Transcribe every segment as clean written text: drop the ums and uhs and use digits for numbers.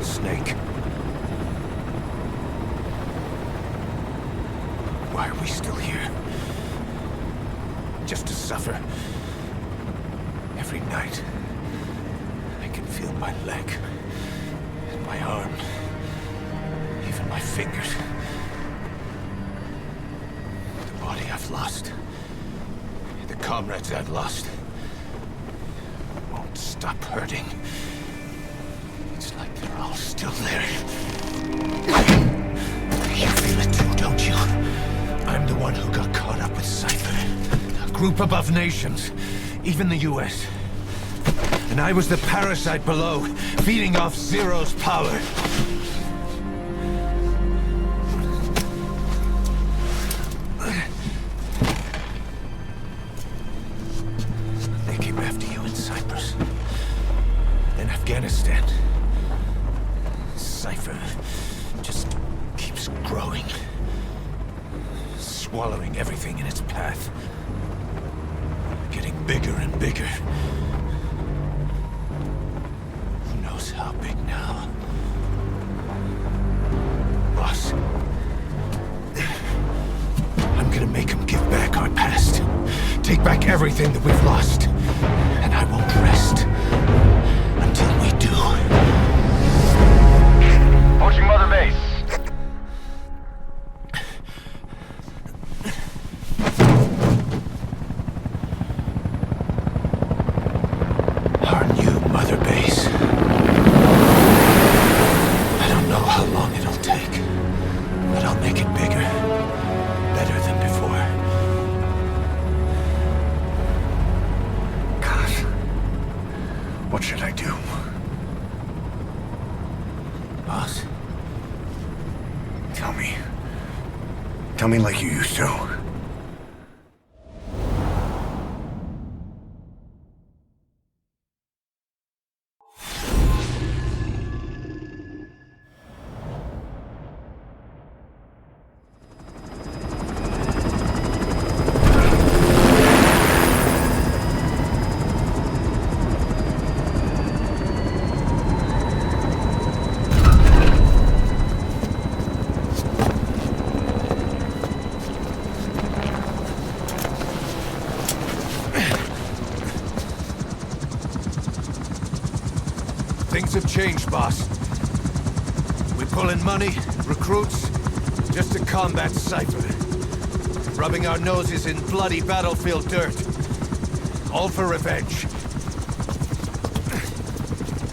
snake. Why are we still here? Just to suffer. Every night, I can feel my leg, and my arm, even my fingers. The body I've lost, the comrades I've lost, won't stop hurting. It's like they're all still there. You feel it too, don't you? I'm the one who got caught up with Cypher. A group above nations, even the US. And I was the parasite below, feeding off Zero's power. They came after you in Cyprus. Then Afghanistan. Cypher just keeps growing. Swallowing everything in its path. Getting bigger and bigger. Who knows how big now? Boss. I'm gonna make him give back our past. Take back everything that we've lost. And I won't rest until we do. Approaching Mother Base. Our new Mother Base. I don't know how long it'll take, but I'll make it bigger. Better than before. God. What should I do? Boss? Tell me. Tell me like you used to. Things have changed, boss. We pull in money, recruits, just to combat Cypher. Rubbing our noses in bloody battlefield dirt. All for revenge.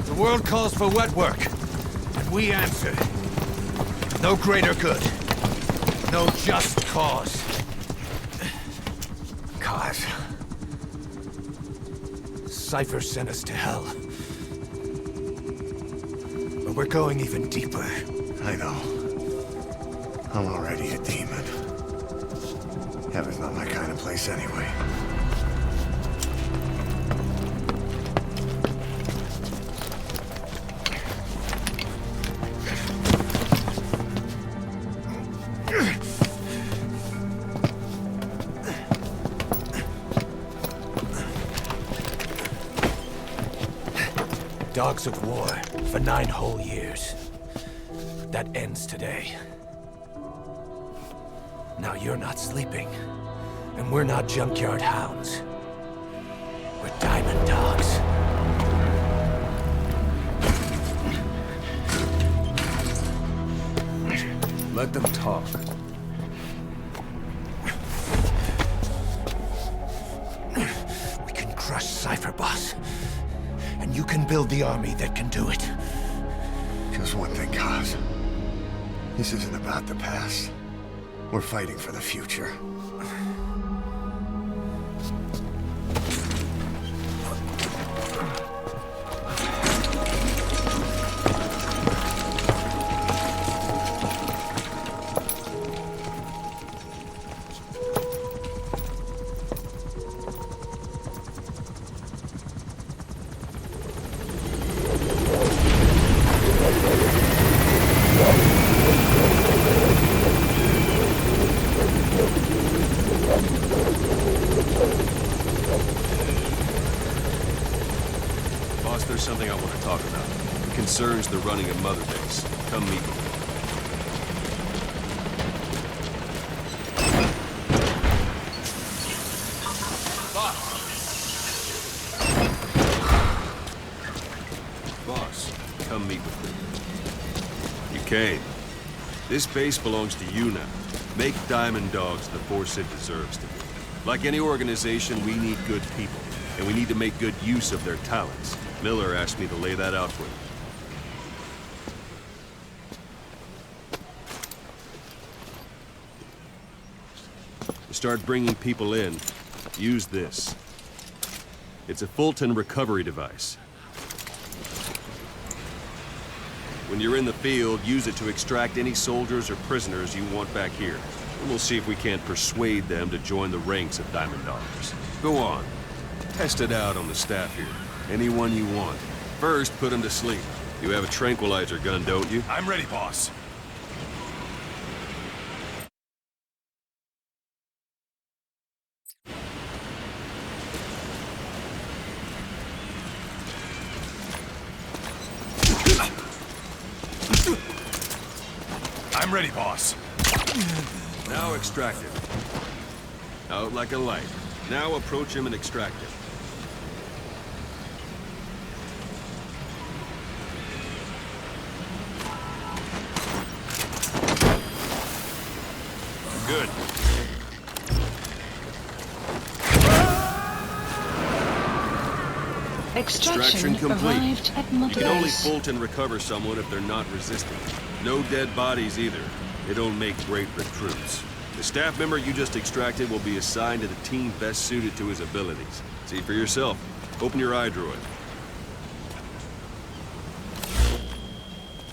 The world calls for wet work, and we answer. No greater good. No just cause. Cause. Cypher sent us to hell. But we're going even deeper. I know. I'm already a demon. Heaven's not my kind of place anyway. Dogs of war for 9 whole years. That ends today. Now you're not sleeping, and we're not junkyard hounds. We're diamond dogs. Let them talk. We can crush Cypher, boss. And you can build the army that can do it. Just one thing, Kaz. This isn't about the past. We're fighting for the future. Boss, there's something I want to talk about. concerns the running of Mother Base. Come meet me. Boss, come meet with me. You came. This base belongs to you now. Make Diamond Dogs the force it deserves to be. Like any organization, we need good people, and we need to make good use of their talents. Miller asked me to lay that out for you. To start bringing people in, use this. It's a Fulton recovery device. When you're in the field, use it to extract any soldiers or prisoners you want back here. And we'll see if we can't persuade them to join the ranks of Diamond Dogs. Go on. Test it out on the staff here. Anyone you want. First, put them to sleep. You have a tranquilizer gun, don't you? I'm ready, boss. I'm ready, boss. Now extract him. Out like a light. Now approach him and extract him. Good. Extraction complete. Arrived at You Mother can only Base. Fulton recover someone if they're not resistant. No dead bodies either. They don't make great recruits. The staff member you just extracted will be assigned to the team best suited to his abilities. See for yourself. Open your iDroid.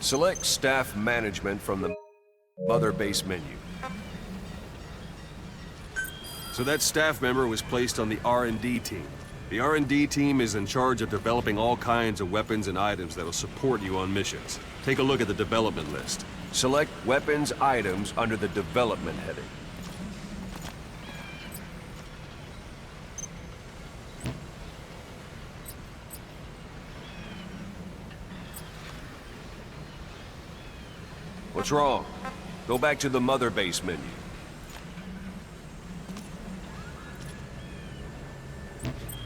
Select Staff Management from the Mother Base menu. So that staff member was placed on the R&D team. The R&D team is in charge of developing all kinds of weapons and items that'll support you on missions. Take a look at the development list. Select Weapons Items under the Development heading. What's wrong? Go back to the Mother Base menu.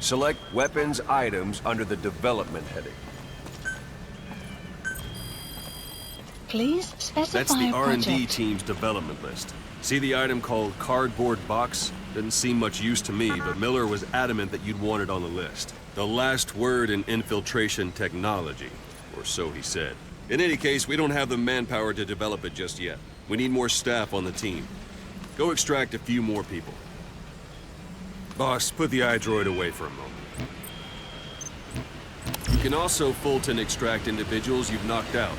Select Weapons Items under the Development heading. Please specify That's the a R&D project. team's development list. See the item called Cardboard Box? Didn't seem much use to me, but Miller was adamant that you'd want it on the list. The last word in infiltration technology, or so he said. In any case, we don't have the manpower to develop it just yet. We need more staff on the team. Go extract a few more people. Boss, put the iDroid away for a moment. You can also Fulton extract individuals you've knocked out.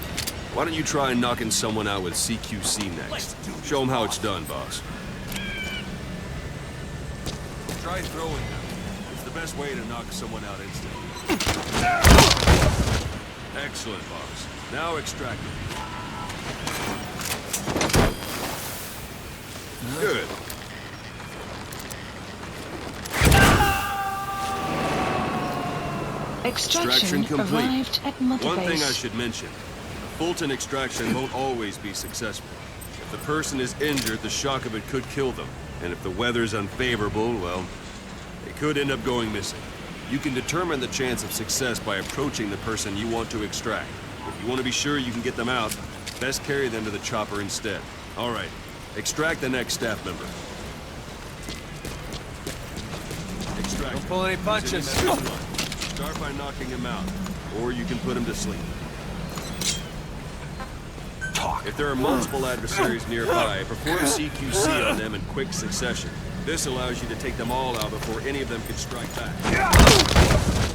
Why don't you try knocking someone out with CQC next? Show them how it's done, boss. Try throwing them. It's the best way to knock someone out instantly. Excellent, boss. Now extract them. Good. Extraction complete. arrived at Mother One Base. thing I should mention. Fulton extraction won't always be successful. If the person is injured, the shock of it could kill them. And if the weather's unfavorable, well, they could end up going missing. You can determine the chance of success by approaching the person you want to extract. If you want to be sure you can get them out, best carry them to the chopper instead. All right, extract the next staff member. Extract. Don't pull any punches. Start by knocking him out, or you can put him to sleep. If there are multiple adversaries nearby, perform CQC on them in quick succession. This allows you to take them all out before any of them can strike back.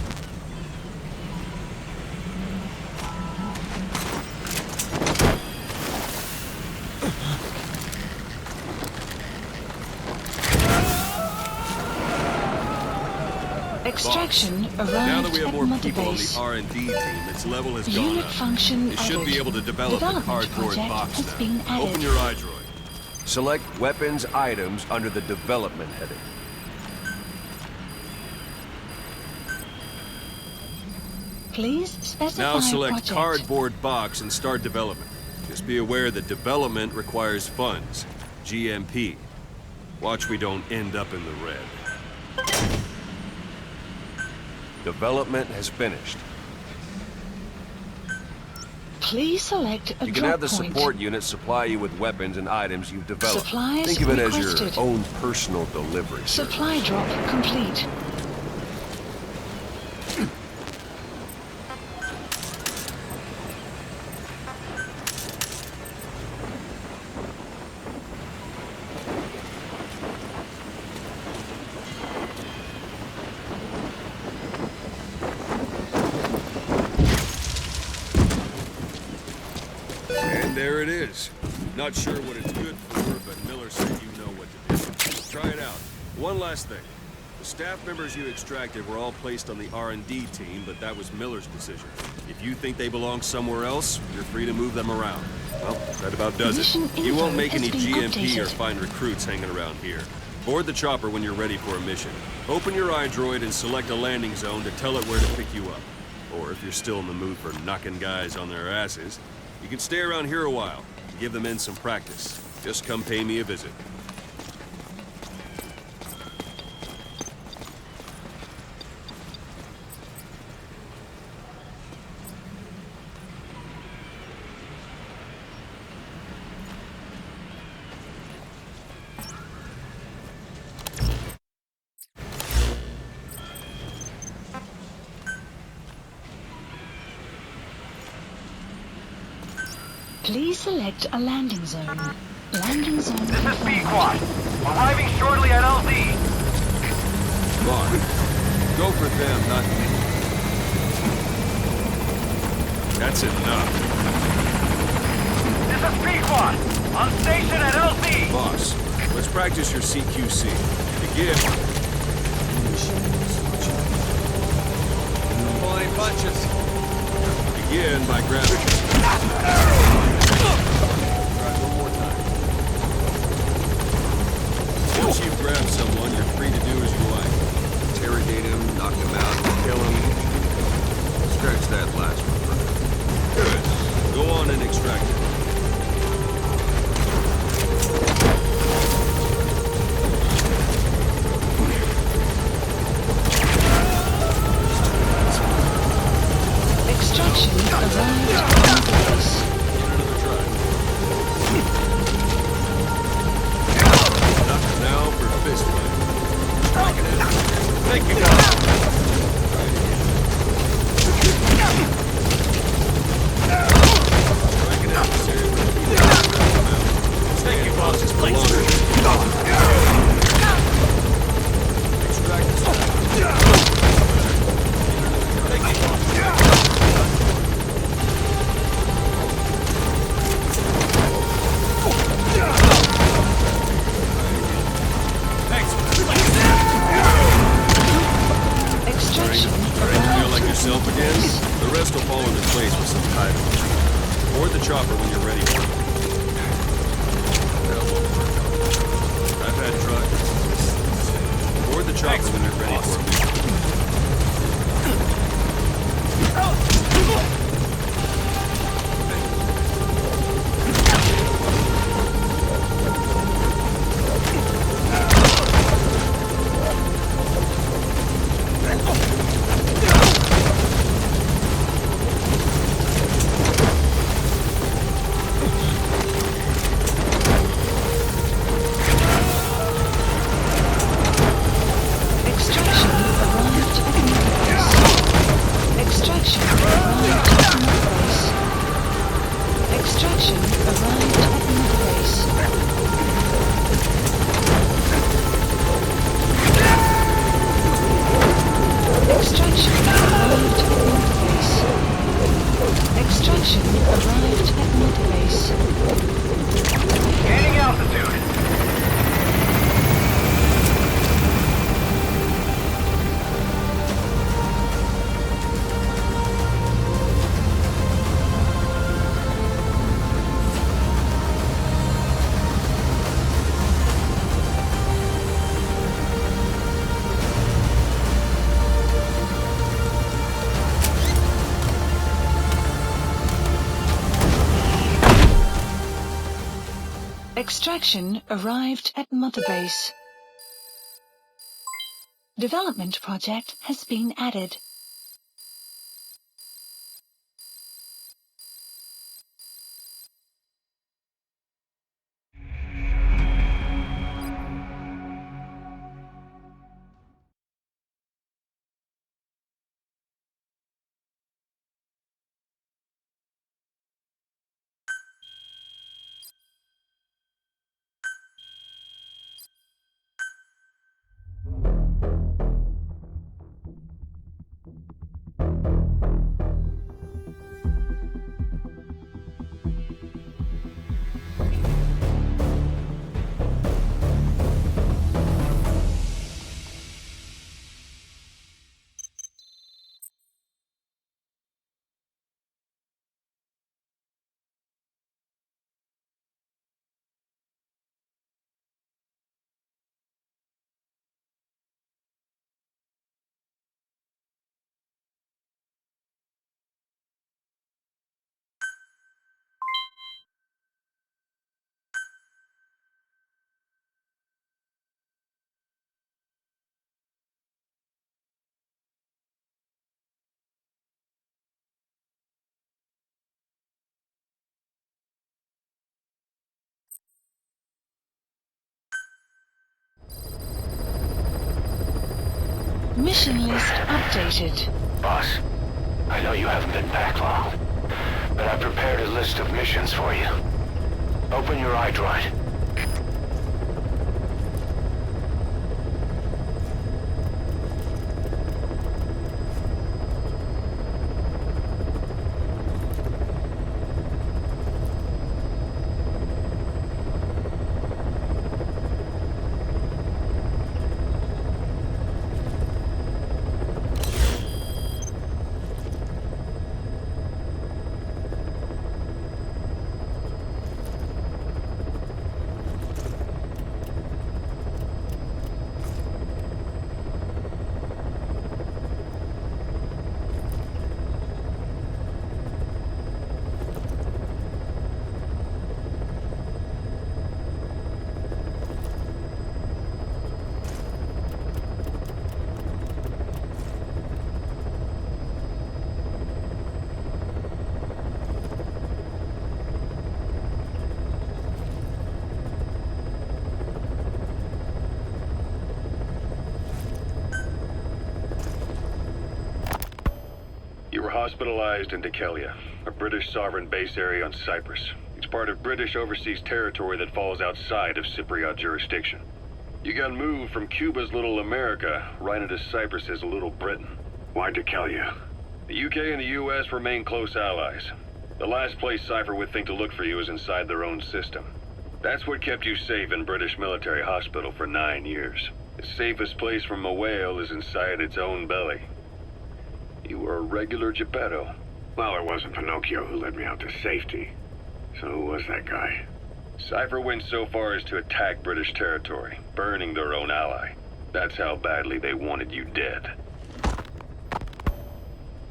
Extraction arrived Now that we have at more Mother people on Base. the R&D team, its level has gone Unit up. function You should added. be able to develop the Development cardboard project box has now. been added. Open your iDroid. Select Weapons Items under the Development heading. Please specify Now select project. cardboard box and start development. Just be aware that development requires funds. GMP. Watch we don't end up in the red. Development has finished. Please select a You can drop have the point. support unit supply you with weapons and items you've developed. Supplies Think of it as requested. your own personal delivery service. Supply drop complete. And there it is. Not sure what it's good for, but Miller said you know what to do. Try it out. One last thing. The staff members you extracted were all placed on the R&D team, but that was Miller's decision. If you think they belong somewhere else, you're free to move them around. Well, that about does it. Mission You won't info make has any been GMP or updated. find recruits hanging around here. Board the chopper when you're ready for a mission. Open your iDroid and select a landing zone to tell it where to pick you up. Or if you're still in the mood for knocking guys on their asses, you can stay around here a while and give the men some practice. Just come pay me a visit. Please select a landing zone. Landing zone This is confirmed. B-Quad. Arriving shortly at LZ. Mark, go for them, not me. That's enough. This is B-Quad. On station at LZ. Boss, let's practice your CQC. Begin. Pulling punches. Begin by grabbing. Try one more time. Once you've grabbed someone, you're free to do as you like. Interrogate him, knock him out, kill him. Scratch that last one for now. Good. Go on and extract him. Extraction arrived in place. Another try. Now for fist fight. Striking it. Thank you, guys. Striking it. Seriously. Thank you, boss. It's place. Extract it. Thank you, boss. Extraction Starting to feel like arrived. yourself again? The rest will fall into place with some time. Board the chopper when you're ready for it. That won't work. I've had drugs. Board the chopper when you're ready for it. Extraction arrived at another base. Extraction arrived at another base. Extraction arrived at another base. Extraction arrived at another base. Extraction arrived at another base. Gaining altitude. Extraction arrived at Mother Base. Development project has been added. Mission list updated. Boss, I know you haven't been back long, but I prepared a list of missions for you. Open your iDroid. You were hospitalized in Dekelia, a British sovereign base area on Cyprus. It's part of British overseas territory that falls outside of Cypriot jurisdiction. You got moved from Cuba's Little America right into Cyprus's Little Britain. Why Dekelia? The UK and the US remain close allies. The last place Cypher would think to look for you is inside their own system. That's what kept you safe in British military hospital for 9 years. The safest place from a whale is inside its own belly. You were a regular Geppetto. Well, it wasn't Pinocchio who led me out to safety. So who was that guy? Cypher went so far as to attack British territory, burning their own ally. That's how badly they wanted you dead.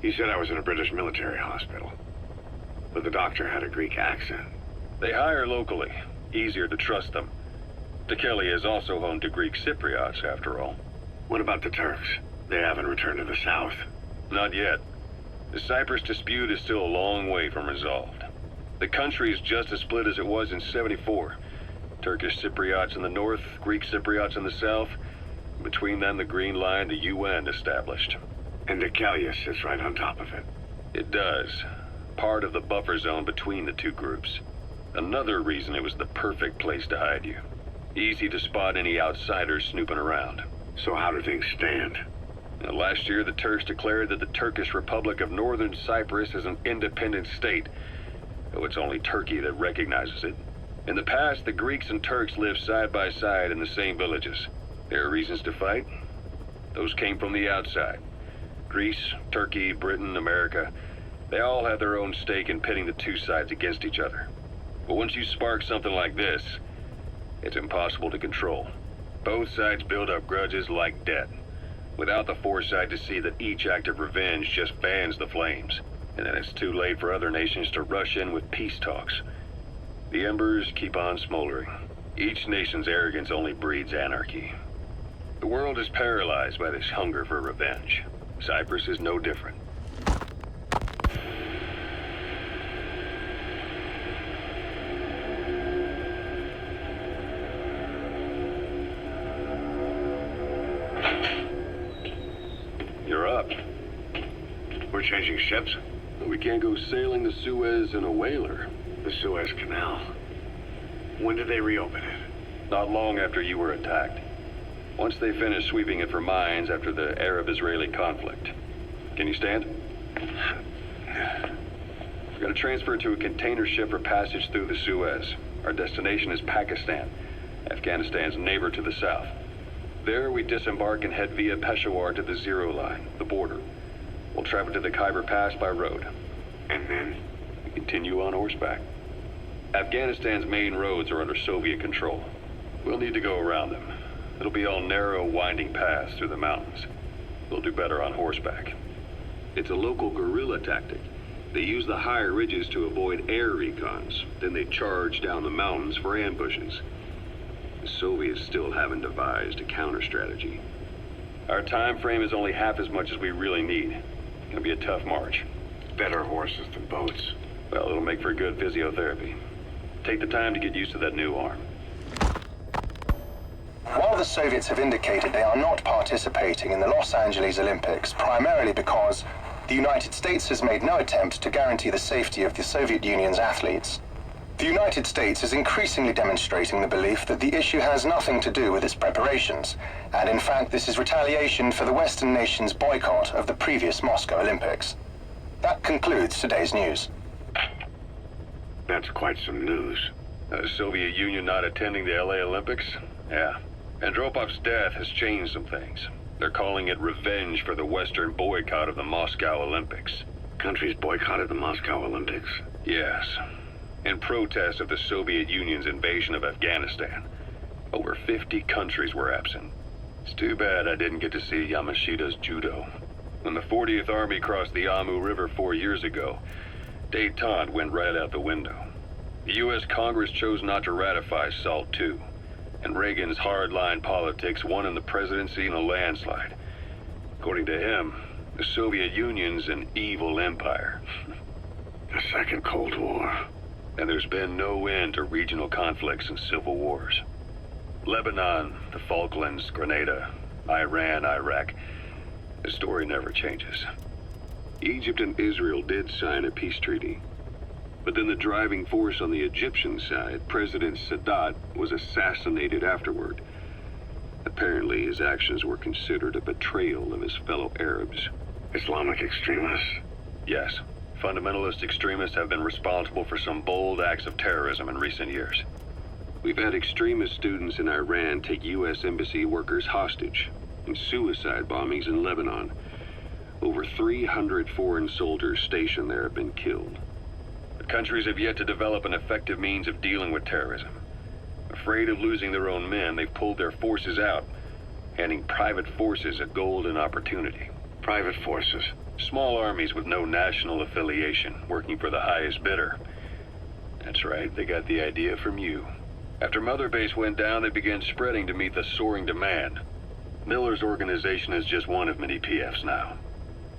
He said I was in a British military hospital. But the doctor had a Greek accent. They hire locally. Easier to trust them. Dekelia is also home to Greek Cypriots, after all. What about the Turks? They haven't returned to the south. Not yet. The Cyprus dispute is still a long way from resolved. The country is just as split as it was in '74. Turkish Cypriots in the north, Greek Cypriots in the south. Between them, the Green Line, the UN established. And Dekelia sits right on top of it. It does. Part of the buffer zone between the two groups. Another reason it was the perfect place to hide you. Easy to spot any outsiders snooping around. So how do things stand? Now, last year, the Turks declared that the Turkish Republic of Northern Cyprus is an independent state, though it's only Turkey that recognizes it. In the past, the Greeks and Turks lived side by side in the same villages. There are reasons to fight. Those came from the outside. Greece, Turkey, Britain, America, they all have their own stake in pitting the two sides against each other. But once you spark something like this, it's impossible to control. Both sides build up grudges like debt, without the foresight to see that each act of revenge just fans the flames. And then it's too late for other nations to rush in with peace talks. The embers keep on smoldering. Each nation's arrogance only breeds anarchy. The world is paralyzed by this hunger for revenge. Cyprus is no different. You're up. We're changing ships? We can't go sailing the Suez in a whaler. The Suez Canal. When did they reopen it? Not long after you were attacked. Once they finished sweeping it for mines after the Arab-Israeli conflict. Can you stand? We're gonna transfer to a container ship for passage through the Suez. Our destination is Pakistan, Afghanistan's neighbor to the south. There we disembark and head via Peshawar to the Zero Line, the border. We'll travel to the Khyber Pass by road. And then? We continue on horseback. Afghanistan's main roads are under Soviet control. We'll need to go around them. It'll be all narrow, winding paths through the mountains. We'll do better on horseback. It's a local guerrilla tactic. They use the higher ridges to avoid air recons. Then they charge down the mountains for ambushes. The Soviets still haven't devised a counter-strategy. Our time frame is only half as much as we really need. It'll be a tough march. Better horses than boats. Well, it'll make for good physiotherapy. Take the time to get used to that new arm. While the Soviets have indicated they are not participating in the Los Angeles Olympics, primarily because the United States has made no attempt to guarantee the safety of the Soviet Union's athletes, the United States is increasingly demonstrating the belief that the issue has nothing to do with its preparations, and in fact this is retaliation for the Western nations' boycott of the previous Moscow Olympics. That concludes today's news. That's quite some news. The Soviet Union not attending the LA Olympics? Yeah. Andropov's death has changed some things. They're calling it revenge for the Western boycott of the Moscow Olympics. Countries boycotted the Moscow Olympics? Yes. In protest of the Soviet Union's invasion of Afghanistan. Over 50 countries were absent. It's too bad I didn't get to see Yamashita's judo. When the 40th Army crossed the Amu River 4 years ago, détente went right out the window. The U.S. Congress chose not to ratify SALT II. And Reagan's hardline politics won him the presidency in a landslide. According to him, the Soviet Union's an evil empire. The Second Cold War. And there's been no end to regional conflicts and civil wars. Lebanon, the Falklands, Grenada, Iran, Iraq. The story never changes. Egypt and Israel did sign a peace treaty. But then the driving force on the Egyptian side, President Sadat, was assassinated afterward. Apparently, his actions were considered a betrayal of his fellow Arabs. Islamic extremists? Yes. Fundamentalist extremists have been responsible for some bold acts of terrorism in recent years. We've had extremist students in Iran take U.S. embassy workers hostage, and suicide bombings in Lebanon. Over 300 foreign soldiers stationed there have been killed. Countries have yet to develop an effective means of dealing with terrorism. Afraid of losing their own men, they've pulled their forces out, handing private forces a golden opportunity. Private forces? Small armies with no national affiliation, working for the highest bidder. That's right, they got the idea from you. After Mother Base went down, they began spreading to meet the soaring demand. Miller's organization is just one of many PFs now.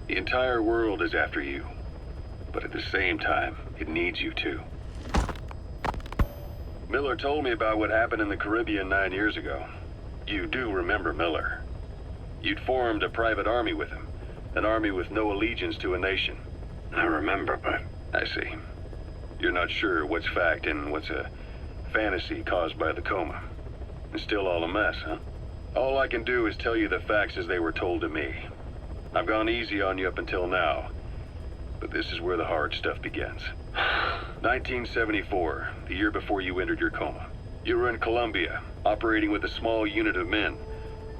The entire world is after you. But at the same time, it needs you too. Miller told me about what happened in the Caribbean 9 years ago. You do remember Miller. You'd formed a private army with him. An army with no allegiance to a nation. I remember, but... I see. You're not sure what's fact and what's a fantasy caused by the coma. It's still all a mess, huh? All I can do is tell you the facts as they were told to me. I've gone easy on you up until now. But this is where the hard stuff begins. 1974, the year before you entered your coma. You were in Colombia, operating with a small unit of men,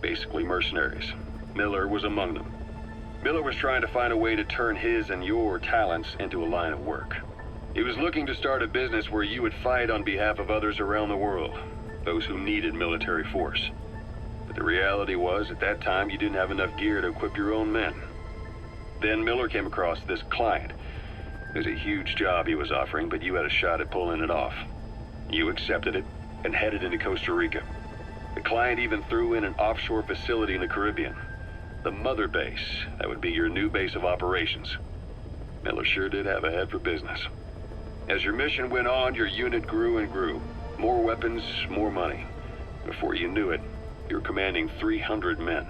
basically mercenaries. Miller was among them. Miller was trying to find a way to turn his and your talents into a line of work. He was looking to start a business where you would fight on behalf of others around the world, those who needed military force. But the reality was, at that time, you didn't have enough gear to equip your own men. Then Miller came across this client. It was a huge job he was offering, but you had a shot at pulling it off. You accepted it, and headed into Costa Rica. The client even threw in an offshore facility in the Caribbean. The mother base, that would be your new base of operations. Miller sure did have a head for business. As your mission went on, your unit grew and grew. More weapons, more money. Before you knew it, you were commanding 300 men.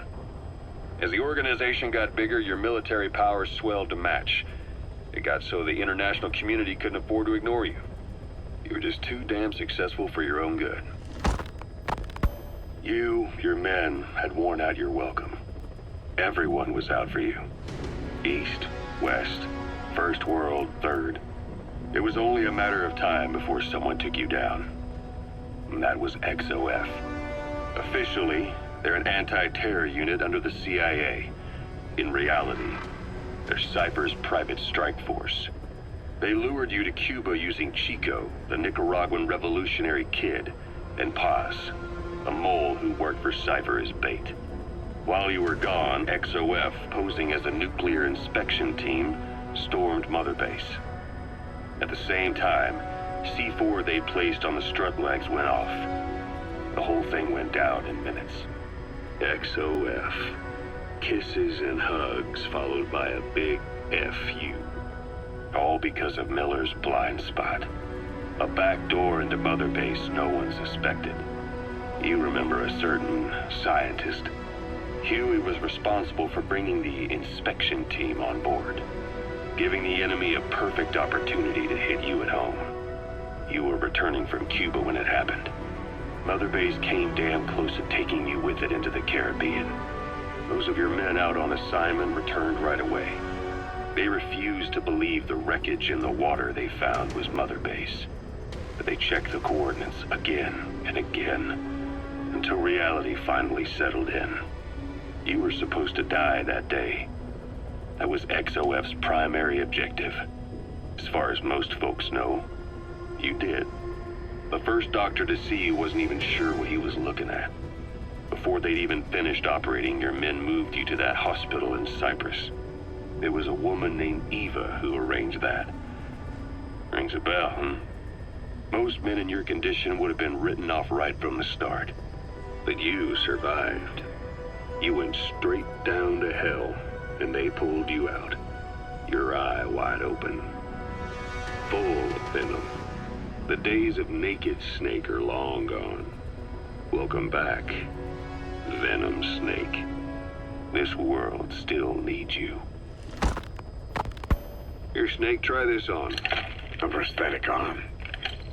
As the organization got bigger, your military powers swelled to match. It got so the international community couldn't afford to ignore you. You were just too damn successful for your own good. You, your men, had worn out your welcome. Everyone was out for you. East, West, First World, Third. It was only a matter of time before someone took you down. And that was XOF. Officially, they're an anti-terror unit under the CIA. In reality, they're Cypher's private strike force. They lured you to Cuba using Chico, the Nicaraguan revolutionary kid, and Paz, a mole who worked for Cypher as bait. While you were gone, XOF, posing as a nuclear inspection team, stormed Mother Base. At the same time, C4 they placed on the strut legs went off. The whole thing went down in minutes. XOF. Kisses and hugs followed by a big FU. All because of Miller's blind spot. A back door into Mother Base no one suspected. You remember a certain scientist. Huey was responsible for bringing the inspection team on board, giving the enemy a perfect opportunity to hit you at home. You were returning from Cuba when it happened. Mother Base came damn close to taking you with it into the Caribbean. Those of your men out on assignment returned right away. They refused to believe the wreckage in the water they found was Mother Base. But they checked the coordinates again and again, until reality finally settled in. You were supposed to die that day. That was XOF's primary objective. As far as most folks know, you did. The first doctor to see you wasn't even sure what he was looking at. Before they'd even finished operating, your men moved you to that hospital in Cyprus. It was a woman named Eva who arranged that. Rings a bell, huh? Most men in your condition would have been written off right from the start. But you survived. You went straight down to hell, and they pulled you out. Your eye wide open. Full of venom. The days of naked Snake are long gone. Welcome back, Venom Snake. This world still needs you. Here, Snake, try this on. A prosthetic arm.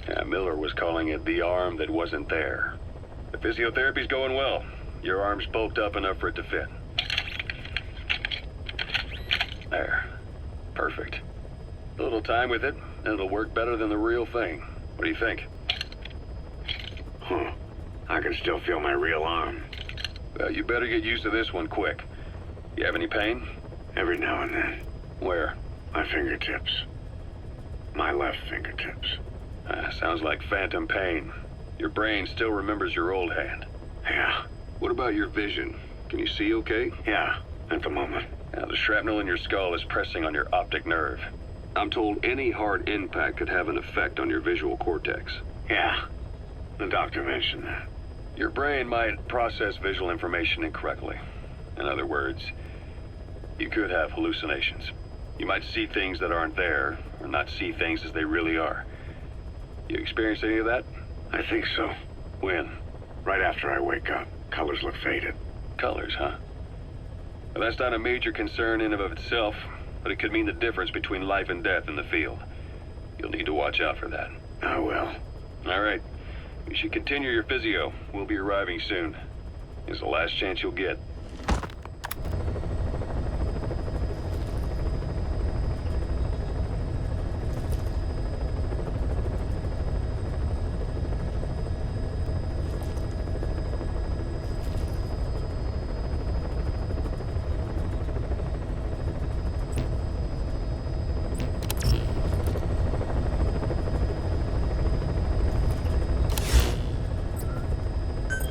Yeah, Miller was calling it the arm that wasn't there. The physiotherapy's going well. Your arm's bulked up enough for it to fit. There. Perfect. A little time with it, and it'll work better than the real thing. What do you think? Huh. I can still feel my real arm. Well, you better get used to this one quick. You have any pain? Every now and then. Where? My fingertips. My left fingertips. Sounds like phantom pain. Your brain still remembers your old hand. Yeah. What about your vision? Can you see okay? Yeah, at the moment. Now, the shrapnel in your skull is pressing on your optic nerve. I'm told any hard impact could have an effect on your visual cortex. Yeah. The doctor mentioned that. Your brain might process visual information incorrectly. In other words, you could have hallucinations. You might see things that aren't there, or not see things as they really are. You experienced any of that? I think so. When? Right after I wake up. Colors look faded. Colors, huh? Well, that's not a major concern in and of itself, but it could mean the difference between life and death in the field. You'll need to watch out for that. I will. All right. You should continue your physio. We'll be arriving soon. It's the last chance you'll get.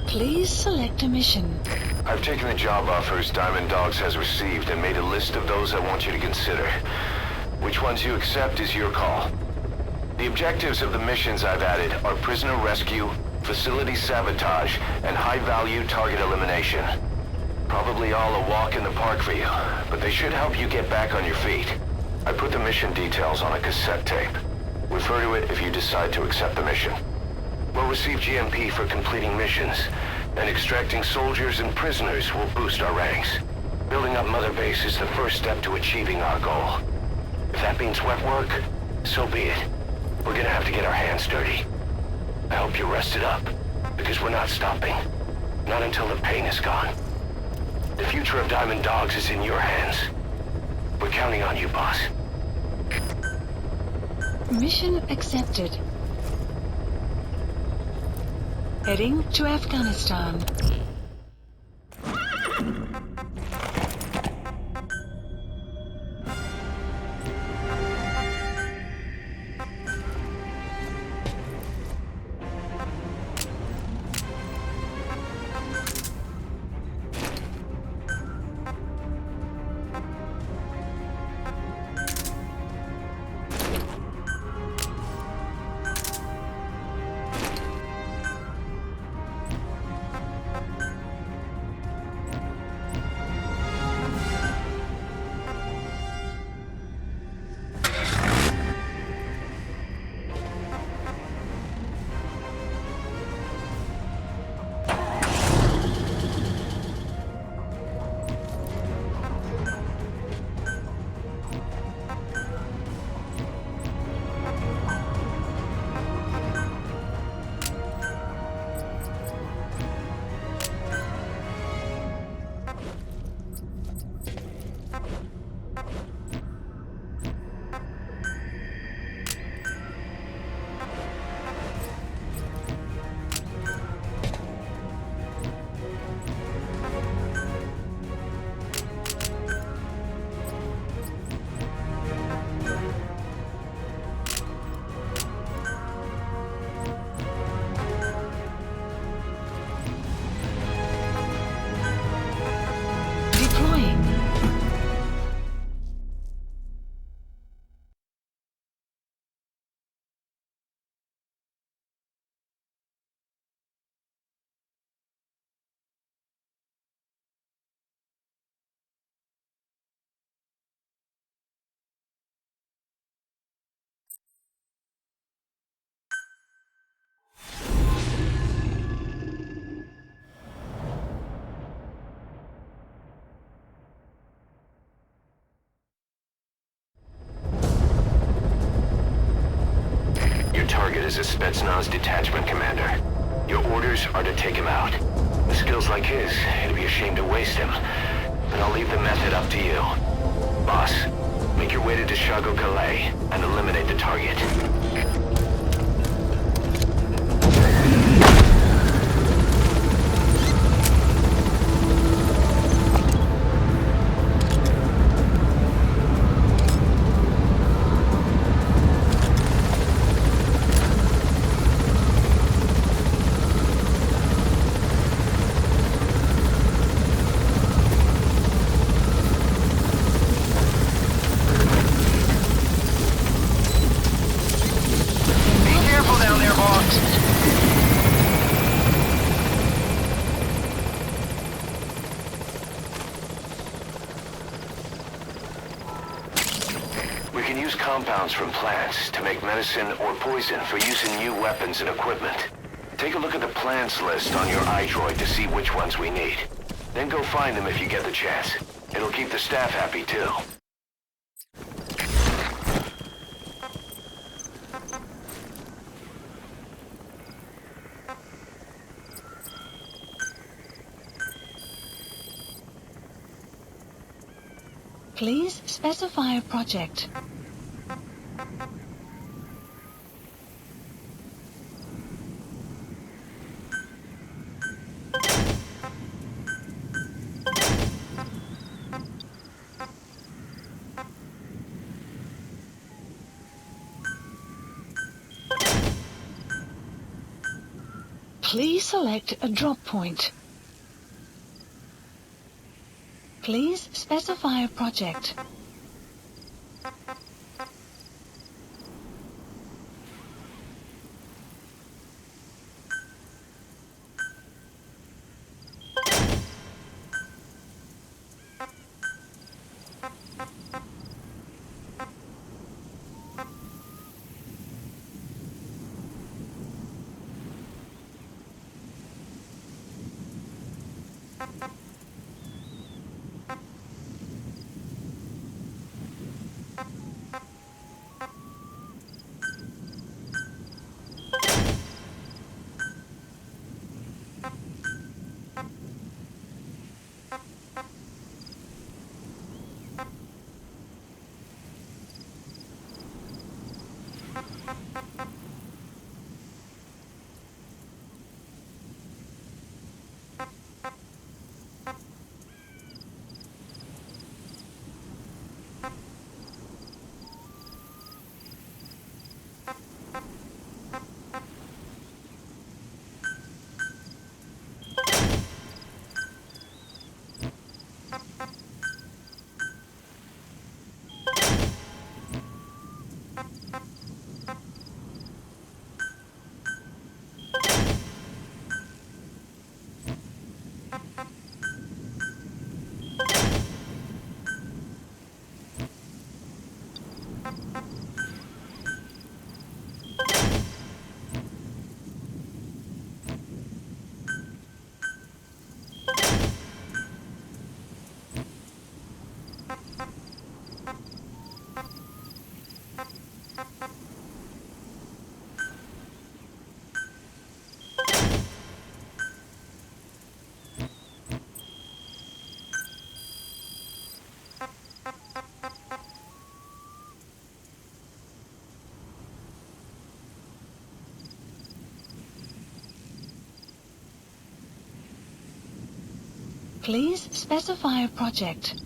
Please select a mission. I've taken the job offers Diamond Dogs has received and made a list of those I want you to consider. Which ones you accept is your call. The objectives of the missions I've added are prisoner rescue, facility sabotage, and high-value target elimination. Probably all a walk in the park for you, but they should help you get back on your feet. I put the mission details on a cassette tape. Refer to it if you decide to accept the mission. We'll receive GMP for completing missions, and extracting soldiers and prisoners will boost our ranks. Building up Mother Base is the first step to achieving our goal. If that means wet work, so be it. We're gonna have to get our hands dirty. I hope you're rested up, because we're not stopping. Not until the pain is gone. The future of Diamond Dogs is in your hands. We're counting on you, boss. Mission accepted. Heading to Afghanistan. Target is a Spetsnaz detachment commander. Your orders are to take him out. With skills like his, it'd be a shame to waste him. But I'll leave the method up to you. Boss, make your way to Deshago Calais and eliminate the target. Compounds from plants to make medicine or poison for use in new weapons and equipment. Take a look at the plants list on your iDroid to see which ones we need. Then go find them if you get the chance. It'll keep the staff happy too. Please specify a project. Please select a drop point. Please specify a project. Please specify a project.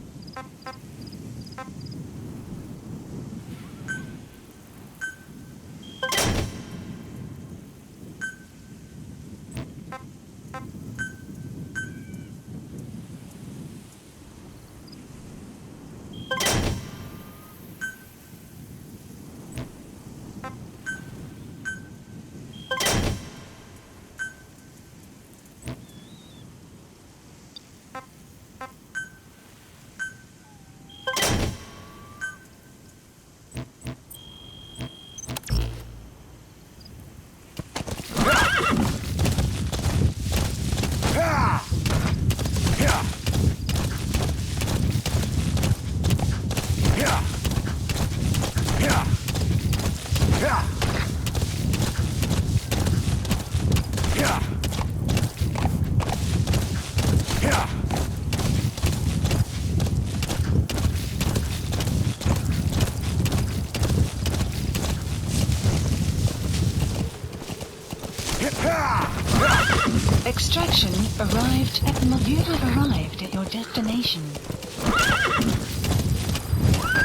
Extraction arrived at you have arrived at your destination.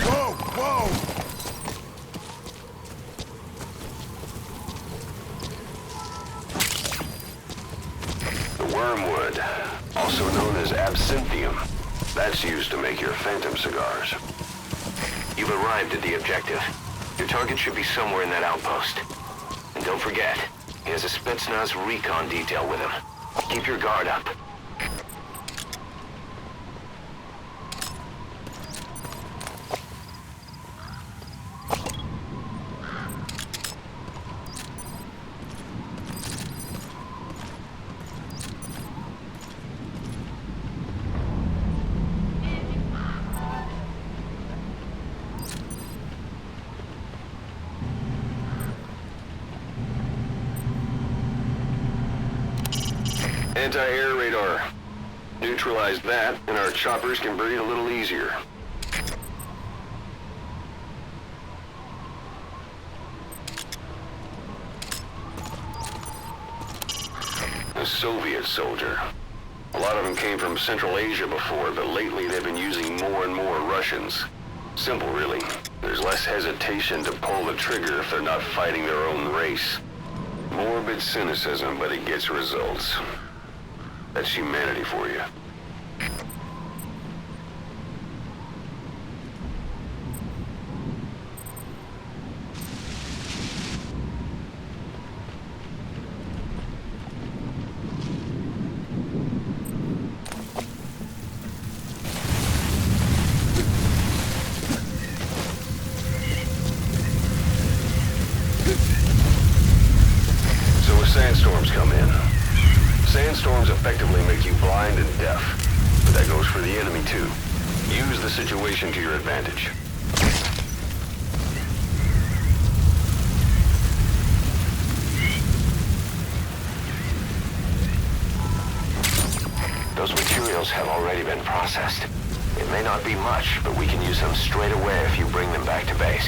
Whoa! Whoa! The wormwood, also known as absinthium, that's used to make your phantom cigars. You've arrived at the objective. Your target should be somewhere in that outpost. And don't forget, he has a Spetsnaz recon detail with him. Keep your guard up. Anti-air radar. Neutralize that, and our choppers can breathe a little easier. A Soviet soldier. A lot of them came from Central Asia before, but lately they've been using more and more Russians. Simple, really. There's less hesitation to pull the trigger if they're not fighting their own race. Morbid cynicism, but it gets results. That's humanity for you. So as sandstorms come in, sandstorms effectively make you blind and deaf, but that goes for the enemy too. Use the situation to your advantage. Those materials have already been processed. It may not be much, but we can use them straight away if you bring them back to base.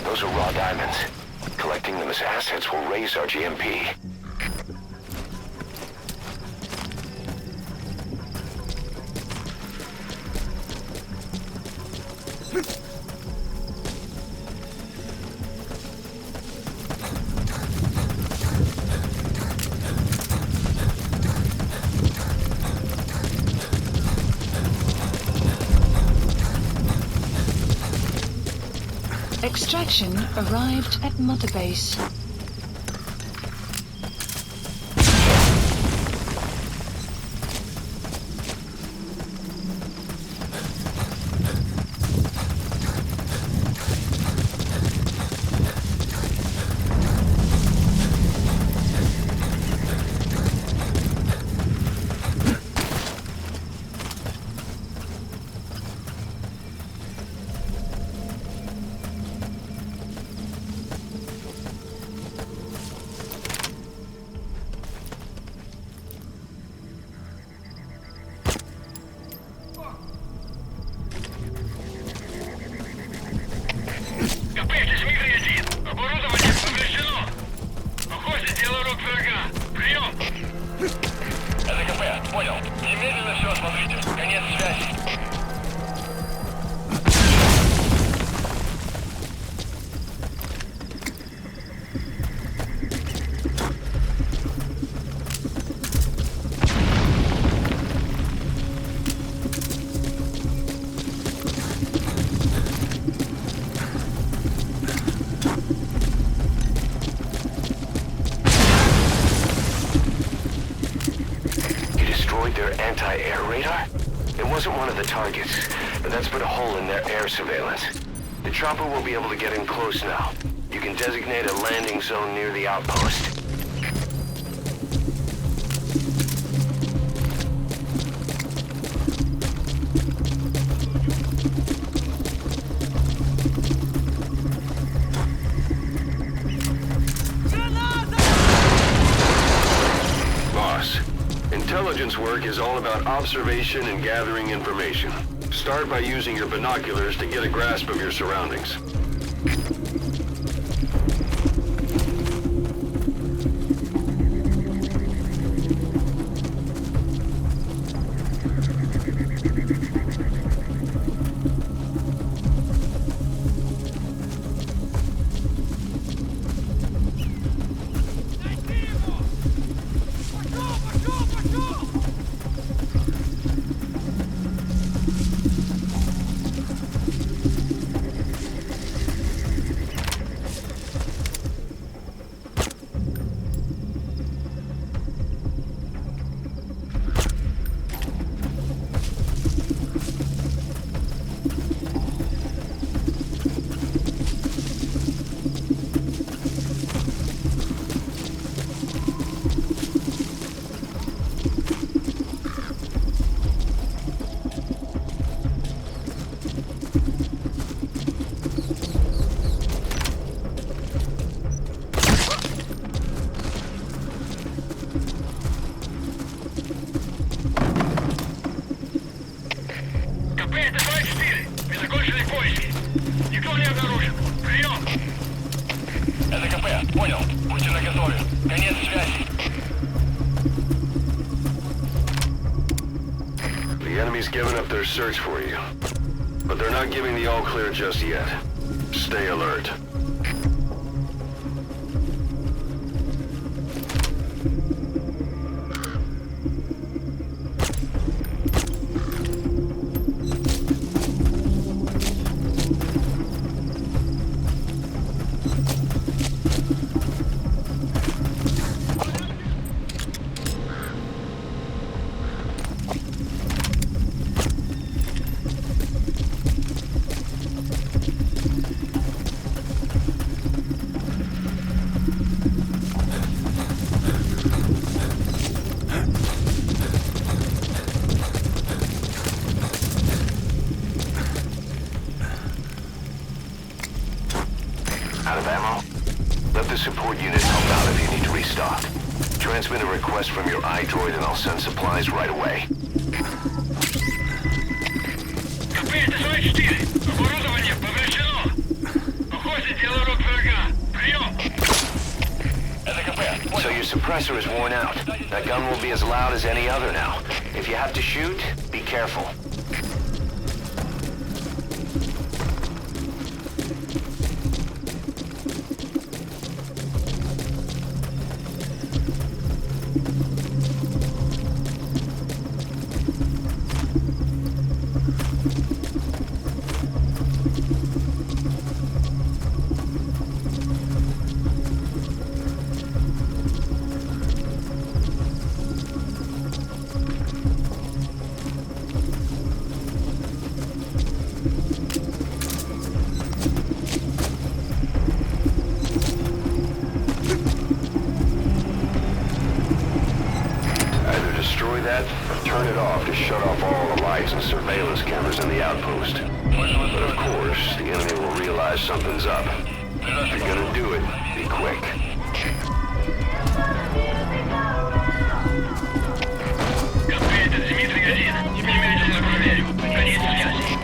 Those are raw diamonds. Collecting them as assets will raise our GMP. Extraction arrived at Mother Base. Their anti-air radar? It wasn't one of the targets, but that's put a hole in their air surveillance. The chopper will be able to get in close now. You can designate a landing zone near the outpost. Boss. Intelligence work is all about observation and gathering information. Start by using your binoculars to get a grasp of your surroundings. The enemy's given up their search for you, but they're not giving the all-clear just yet. Stay alert. Out of ammo? Let the support unit help out if you need to restock. Transmit a request from your iDroid and I'll send supplies right away. Оборудование повреждено. Похоже, дело рук врага. Прием! So your suppressor is worn out. That gun will be as loud as any other now. If you have to shoot, be careful. Turn it off to shut off all the lights and surveillance cameras in the outpost. But of course, the enemy will realize something's up. If you're gonna do it, be quick. Господин Дмитрий-1, немедленно проверю. Конец связи.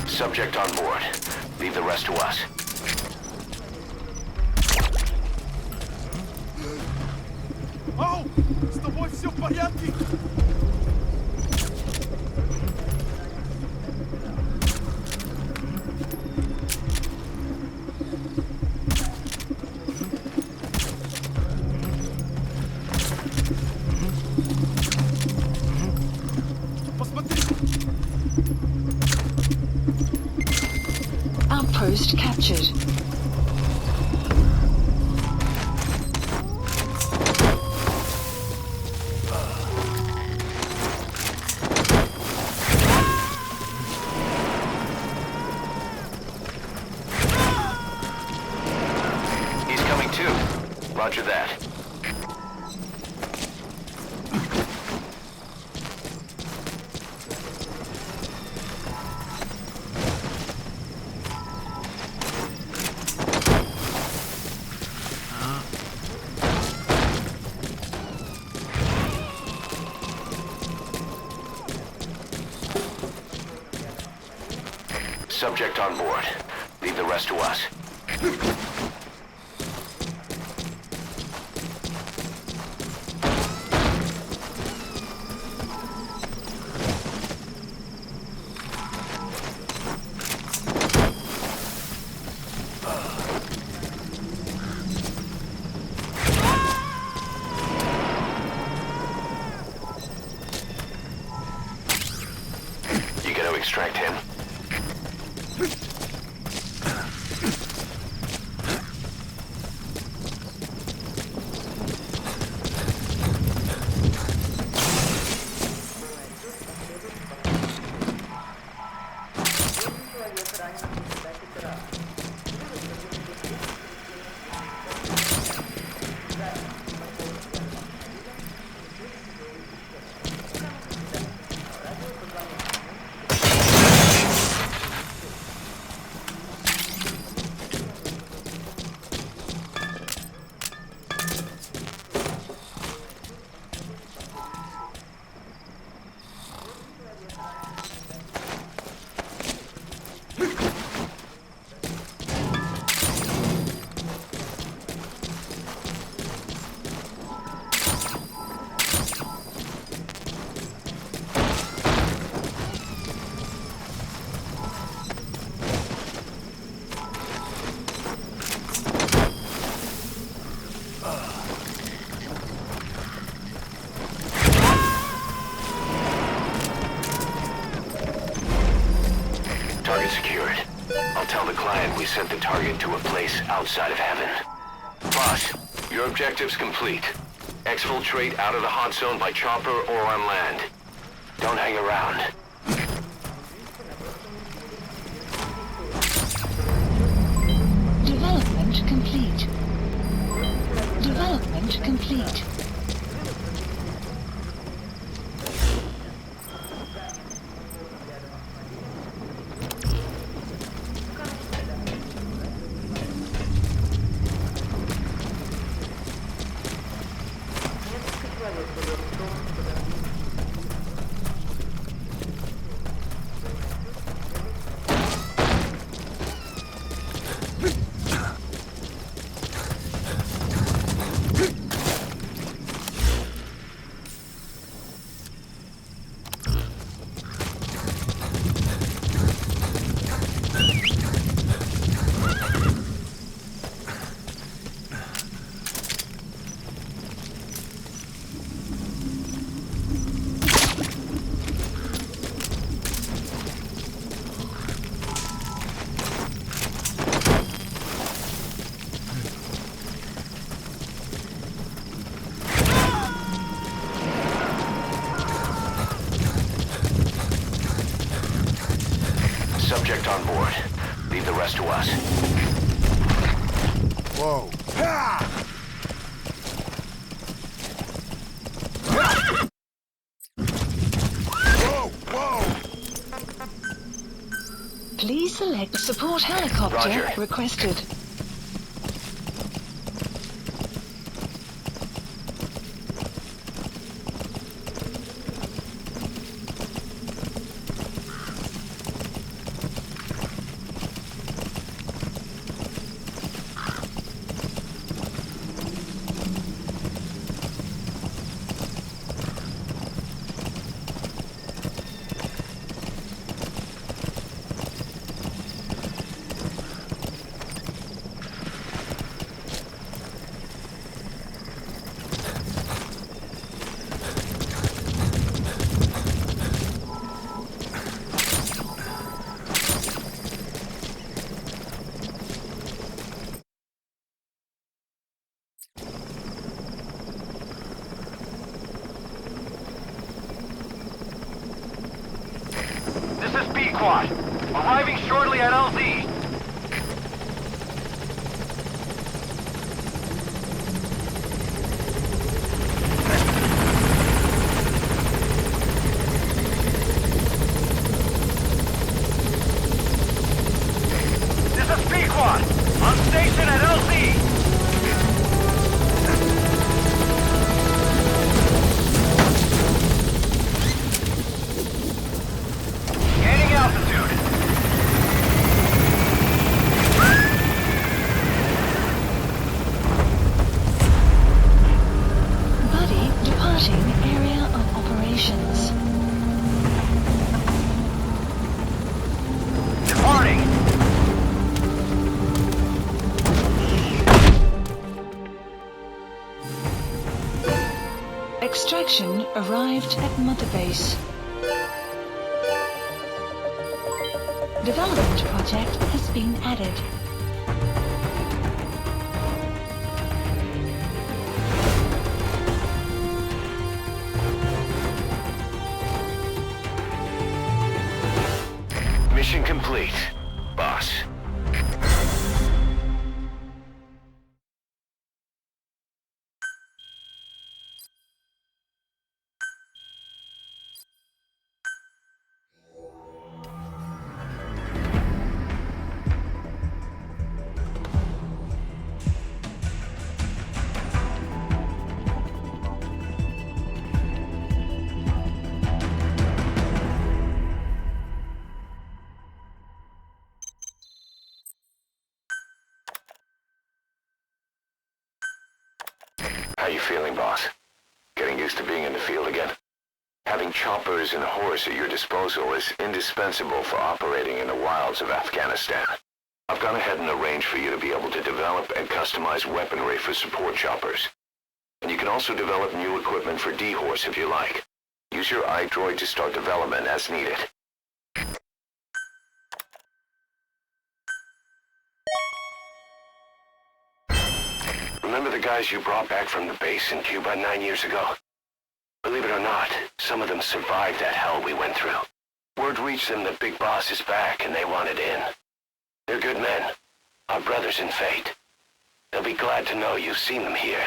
Subject on board. Leave the rest to us. Ау! С тобой все в порядке? Outpost captured. He's coming too. Roger that. Subject on board. Leave the rest to us. You gonna extract him? secured. I'll tell the client we sent the target to a place outside of heaven. Boss, your objective's complete. Exfiltrate out of the hot zone by chopper or on land. Don't hang around. Development complete. Development complete. Subject on board. Leave the rest to us. Whoa. Whoa, whoa! Please select support helicopter Roger. requested. This is B-Quad. Arriving shortly at LZ. This is B-Quad. On station at LZ. Gaining altitude. Buddy departing area of operations. Departing. Extraction arrived at Mother Base. Development project has been added. Mission complete, boss. How you feeling, boss? Getting used to being in the field again? Having choppers and horse at your disposal is indispensable for operating in the wilds of Afghanistan. I've gone ahead and arranged for you to be able to develop and customize weaponry for support choppers. And you can also develop new equipment for D-Horse if you like. Use your iDroid to start development as needed. Remember the guys you brought back from the base in Cuba 9 years ago? Believe it or not, some of them survived that hell we went through. Word reached them that Big Boss is back and they wanted in. They're good men. Our brothers in fate. They'll be glad to know you've seen them here.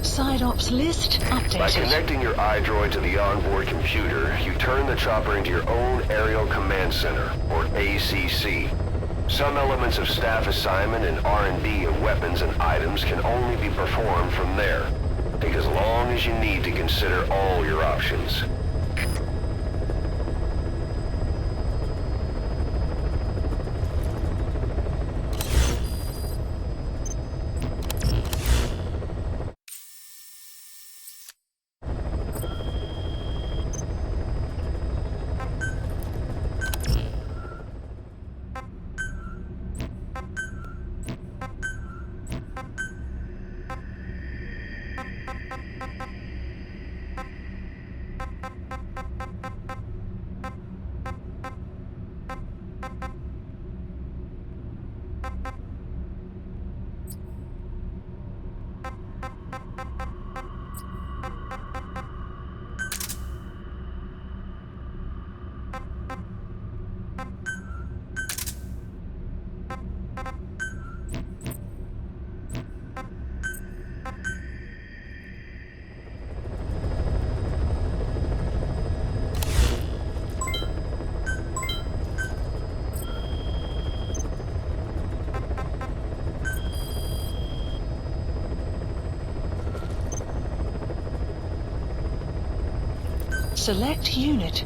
Side ops list updated. By connecting your iDroid to the onboard computer, you turn the chopper into your own Aerial Command Center, or ACC. Some elements of staff assignment and R&D of weapons and items can only be performed from there. Take as long as you need to consider all your options. Select unit.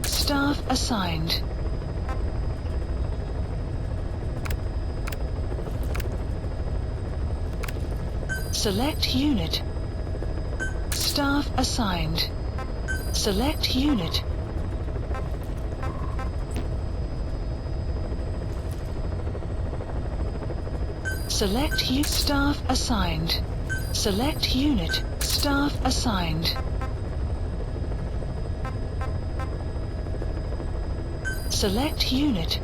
Staff assigned. Select unit. Staff assigned. Select unit. Select staff assigned. Select unit. Staff assigned. Select unit.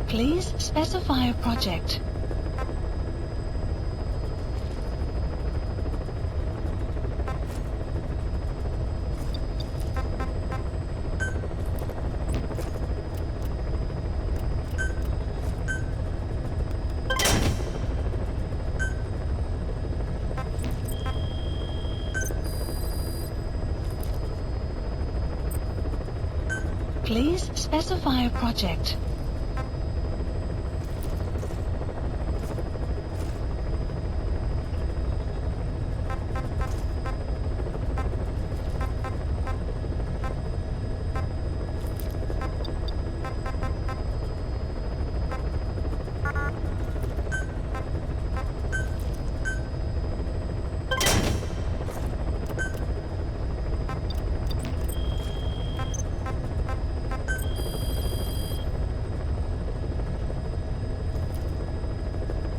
Please specify a project. Please specify a project.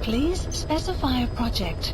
Please specify a project.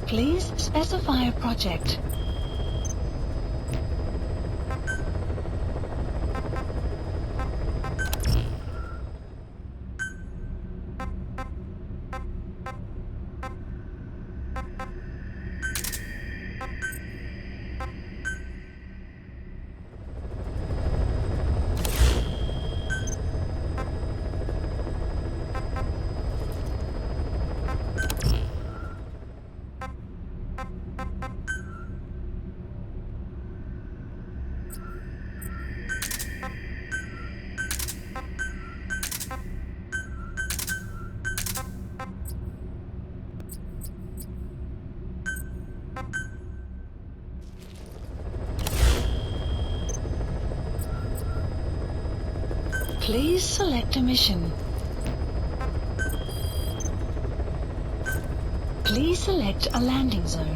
Please specify a project. Please select a mission. Please select a landing zone.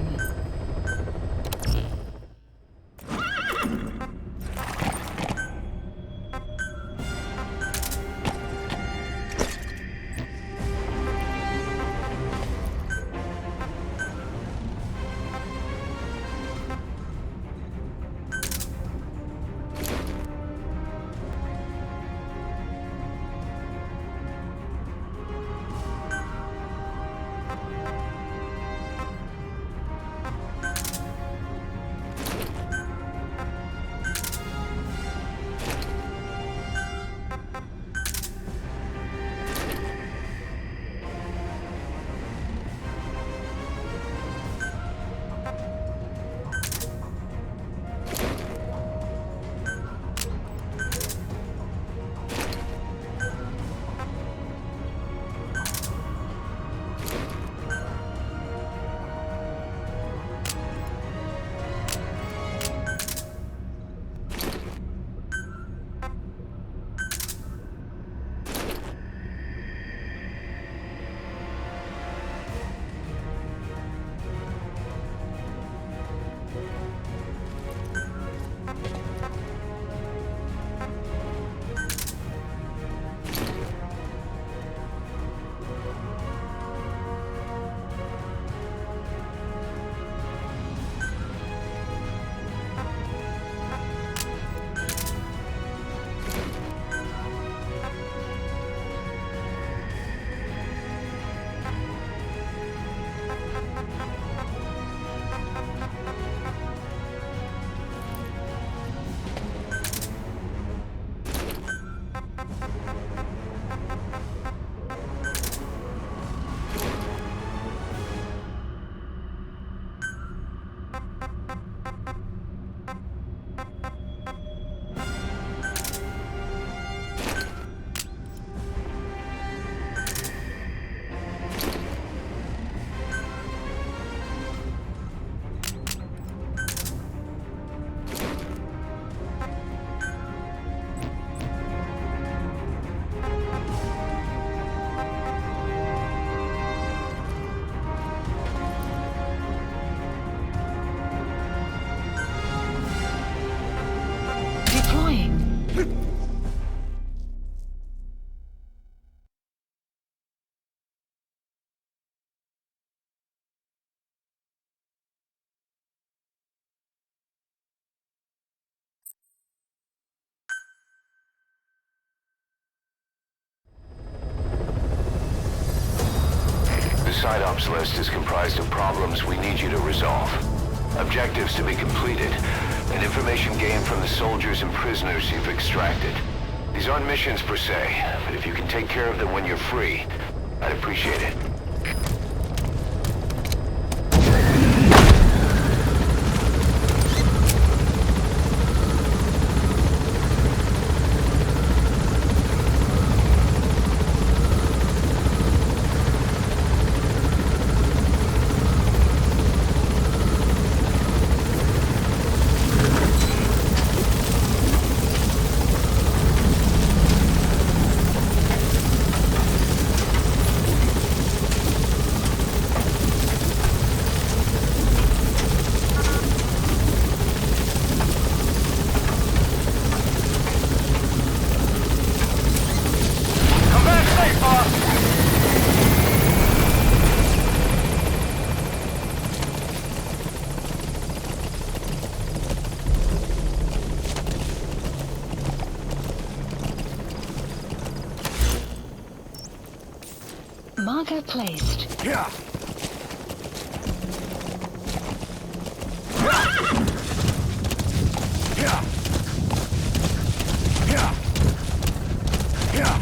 side ops list is comprised of problems we need you to resolve. Objectives to be completed, and information gained from the soldiers and prisoners you've extracted. These aren't missions per se, but if you can take care of them when you're free, I'd appreciate it. Marker placed. Yeah. Yeah. Yeah. Yeah.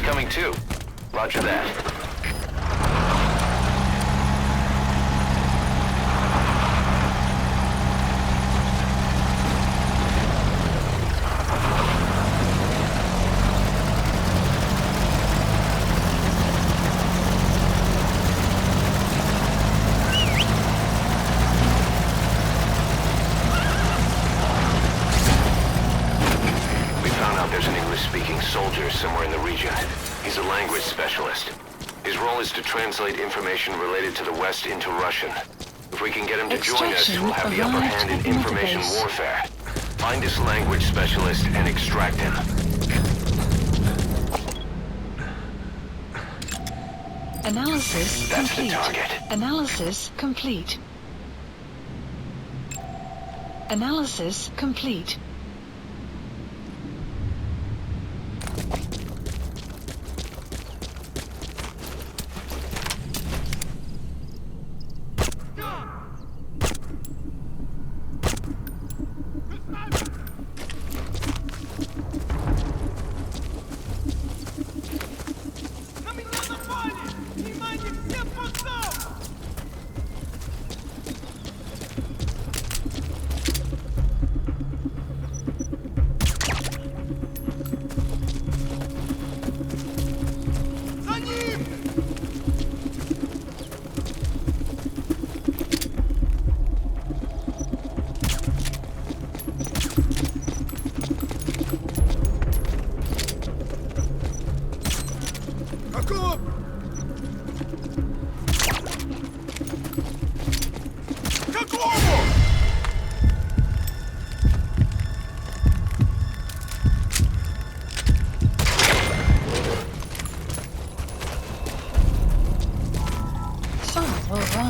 Coming too. Roger that. We found out there's an English-speaking soldier somewhere in the region. He's a language specialist. His role is to translate information related to the West into Russian. If we can get him to join us, we'll have the upper hand in information warfare. Find this language specialist and extract him. Analysis That's the complete. target. Analysis complete. Analysis complete.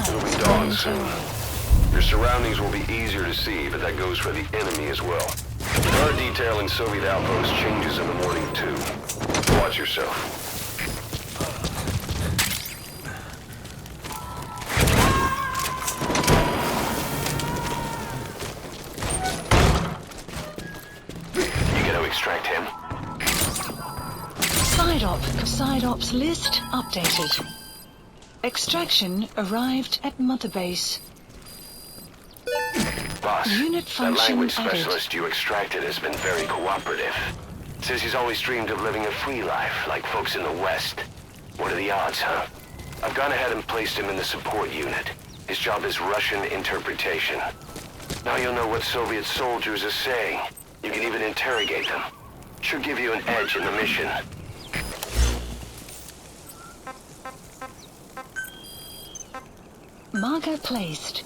It'll be dawn soon. Your surroundings will be easier to see, but that goes for the enemy as well. Guard detail in Soviet outposts changes in the morning too. Watch yourself. You gonna extract him? Side ops list updated. Extraction arrived at Mother Base. Boss, Unit that function language added. specialist you extracted has been very cooperative. Says he's always dreamed of living a free life, like folks in the West. What are the odds, huh? I've gone ahead and placed him in the support unit. His job is Russian interpretation. Now you'll know what Soviet soldiers are saying. You can even interrogate them. Should give you an edge in the mission. Marker placed.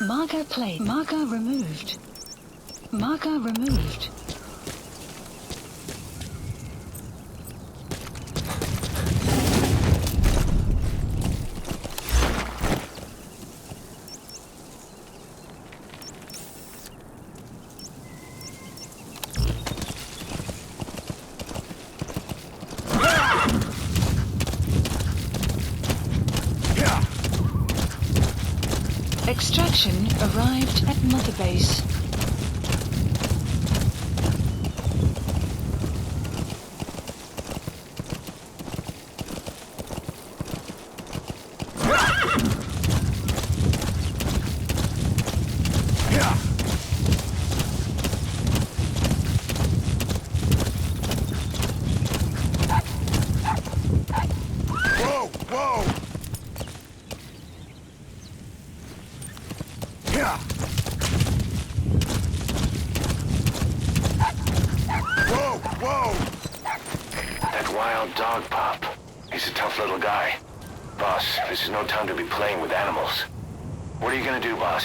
Marker placed. Marker removed. Marker removed. Extraction arrived at Mother Base. That wild dog pup. He's a tough little guy. Boss, this is no time to be playing with animals. What are you gonna do, boss?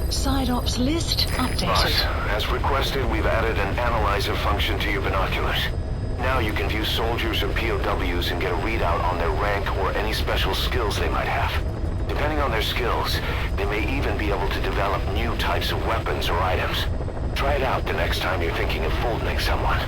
Side ops list updated. Boss, as requested, we've added an analyzer function to your binoculars. Now you can view soldiers or POWs and get a readout on their rank or any special skills they might have. Depending on their skills, they may even be able to develop new types of weapons or items. Try it out the next time you're thinking of folding someone.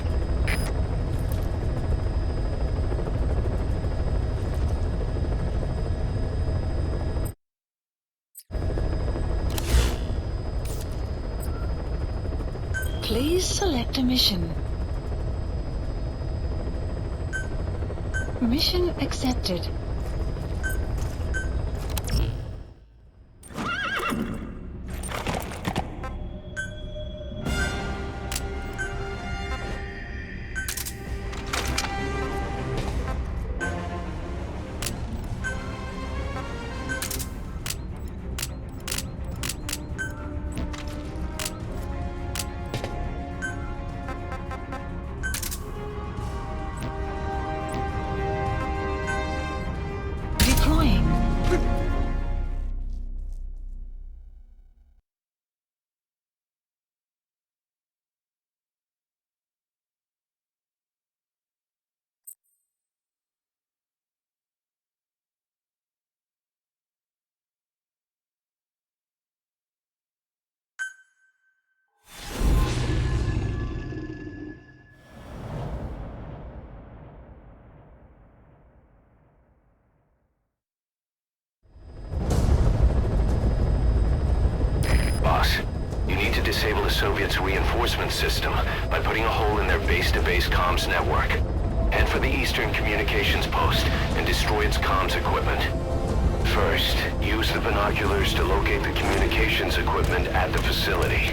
Please select a mission. Mission accepted. Deploying. Boss, you need to disable the Soviets' reinforcement system by putting a hole in their base-to-base comms network. Head for the Eastern Communications Post and destroy its comms equipment. First, use the binoculars to locate the communications equipment at the facility.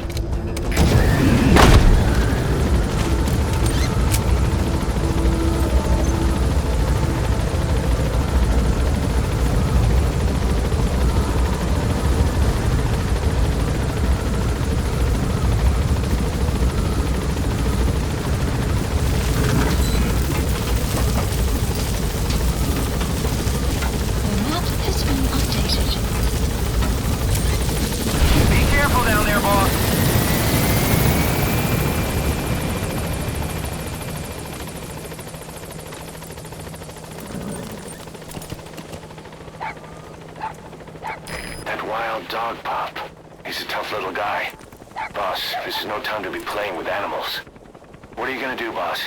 The map has been updated. Be careful down there, boss. That wild dog pup. He's a tough little guy. Boss, this is no time to be playing with animals. What are you gonna do, boss?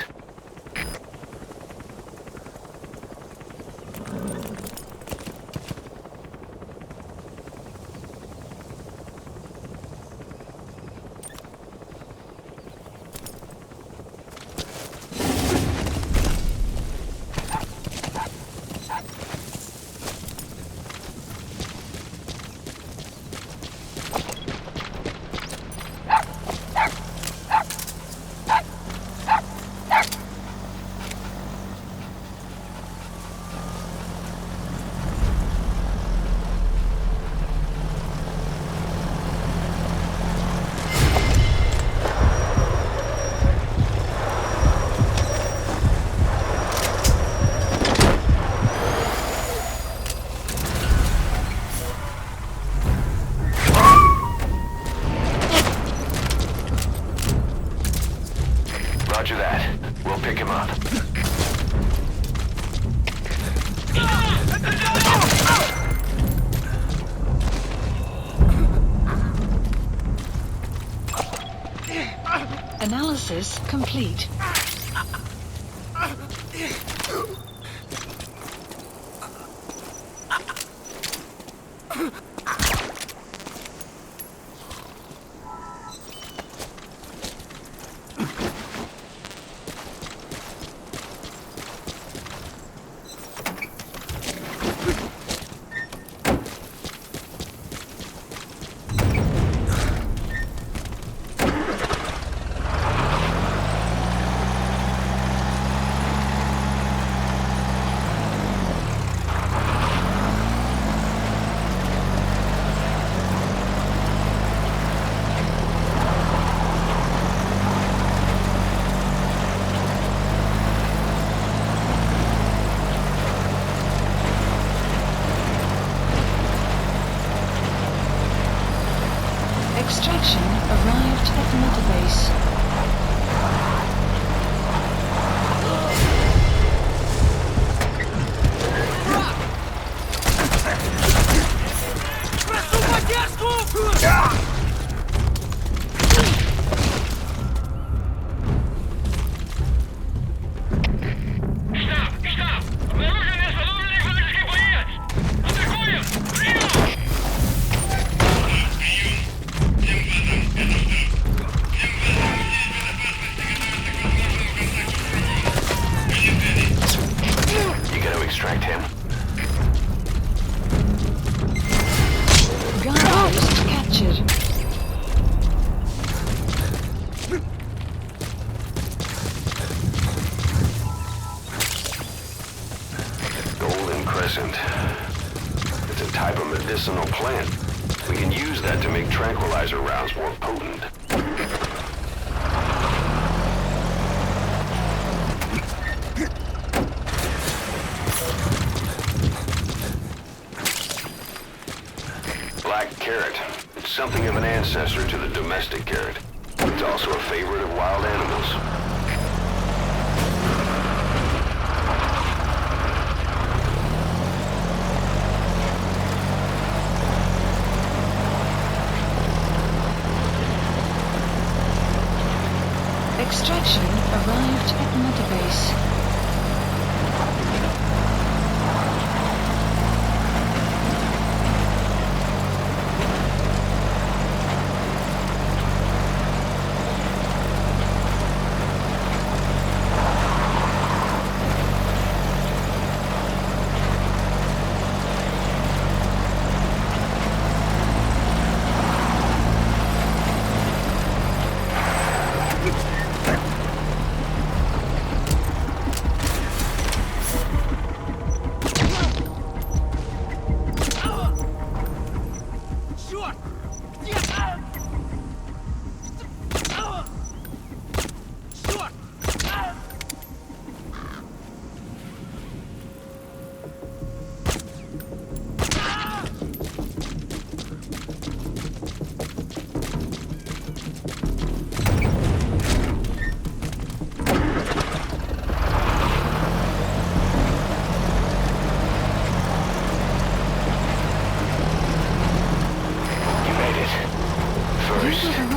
Roger that. We'll pick him up. Analysis complete. Extraction arrived at the mother base. make tranquilizer rounds more potent. Black carrot. It's something of an ancestor to the domestic carrot. It's also a favorite of wild animals. Extraction arrived at Mother Base.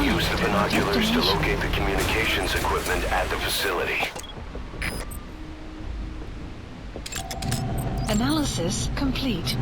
Use the binoculars to locate the communications equipment at the facility. Analysis complete.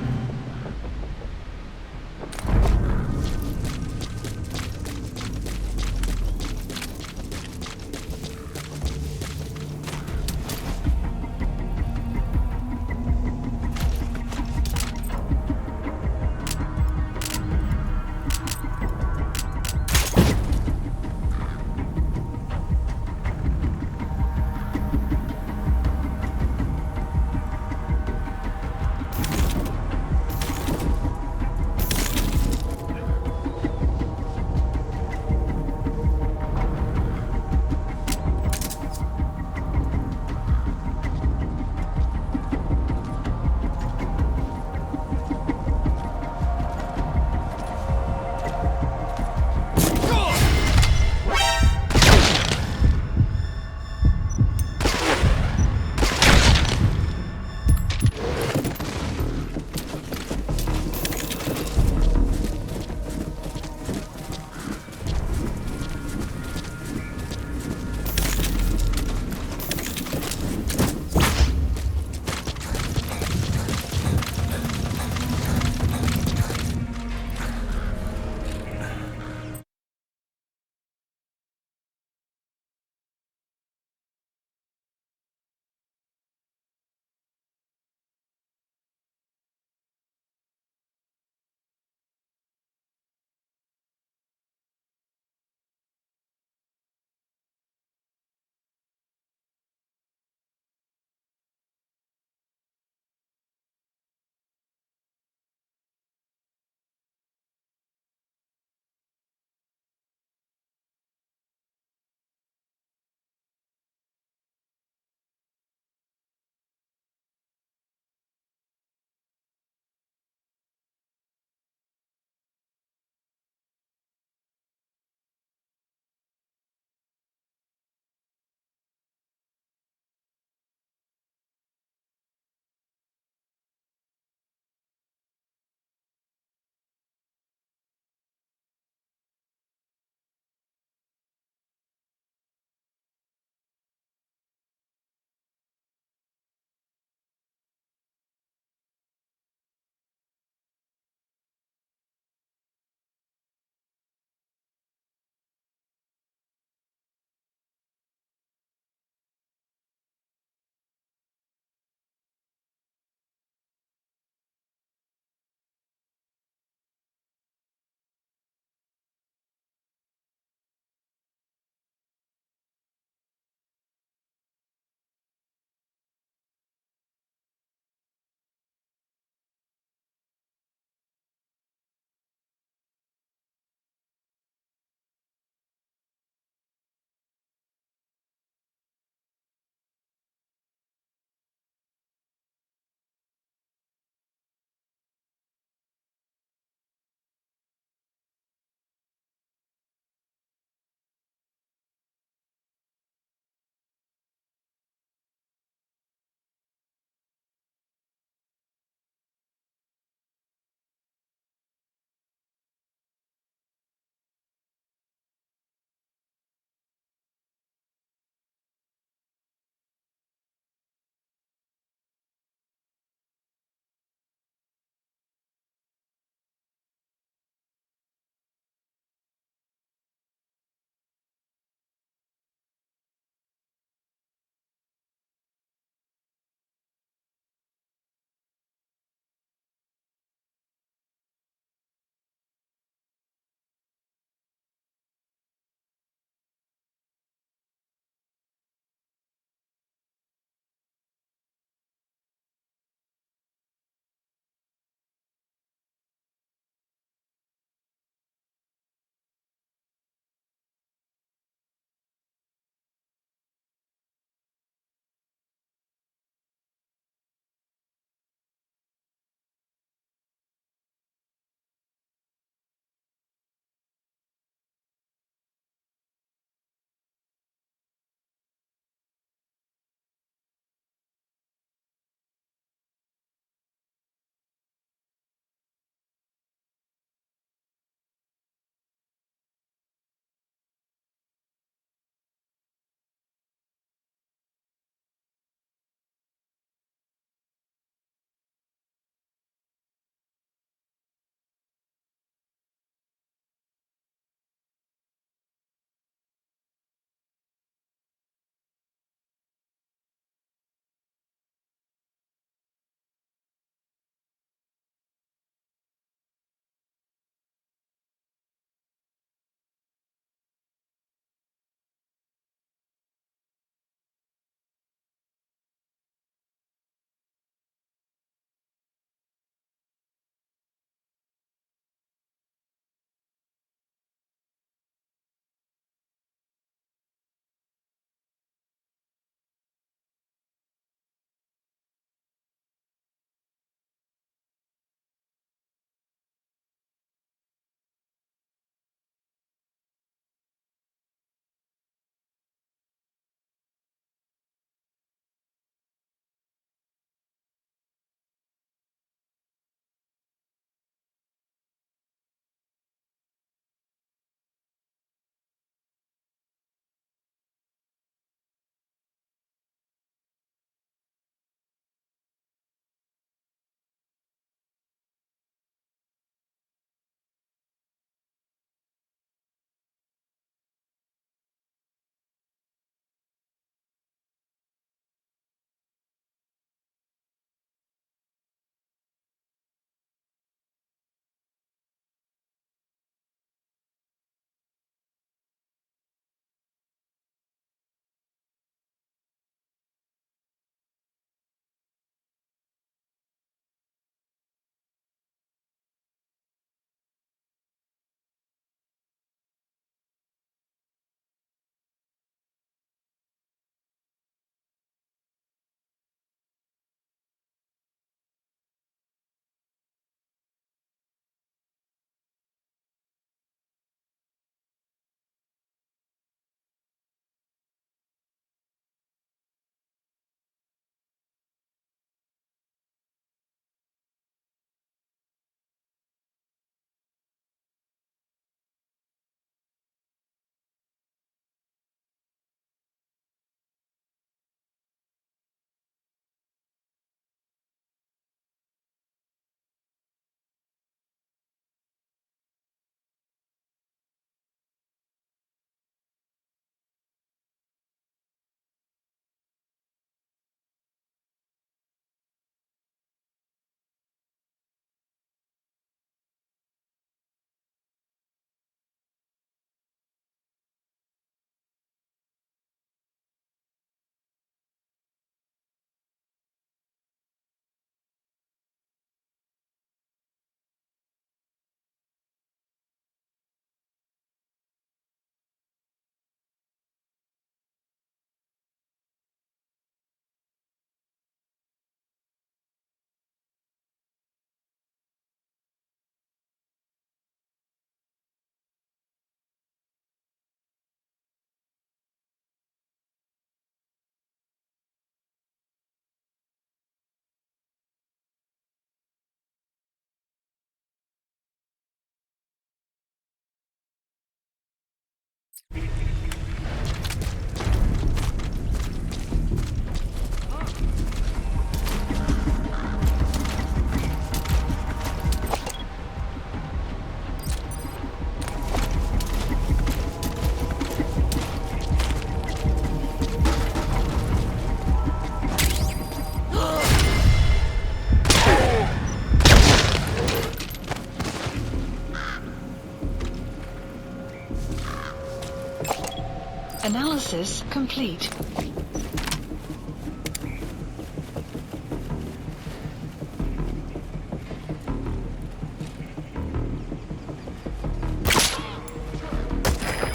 Analysis complete.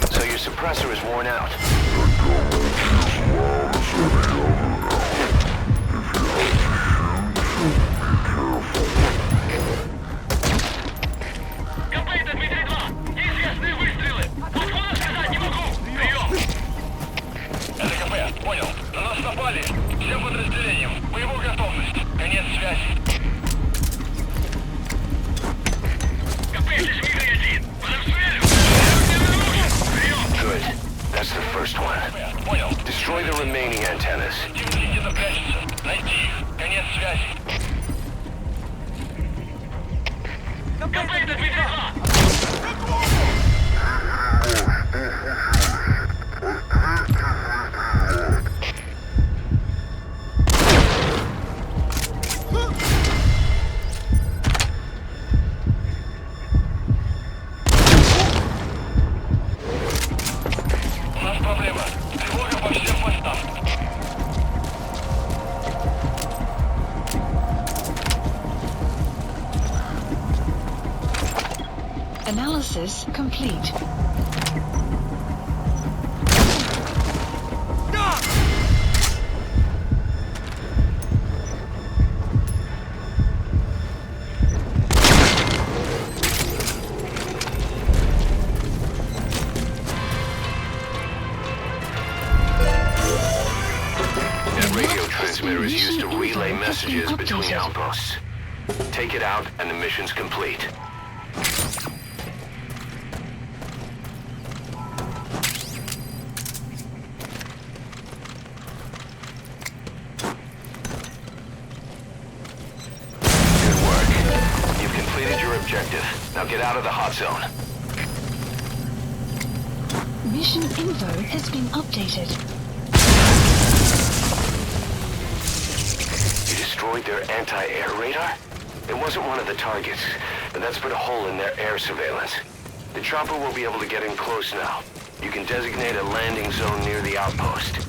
So your suppressor is worn out. Понял. На нас напали. Всем подразделениям. Боевую готовность. Конец связи. Good. That's the first one. Понял. Destroy the remaining antennas. Противники где-то прячутся. Найти их. Конец связи. У нас проблема. Тревога по всем постам. Analysis complete. That radio transmitter is used to relay messages between outposts. Take it out and the mission's complete. Good work. You've completed your objective. Now get out of the hot zone. Mission info has been updated. You destroyed their anti-air radar? It wasn't one of the targets, and that's put a hole in their air surveillance. The chopper will be able to get in close now. You can designate a landing zone near the outpost.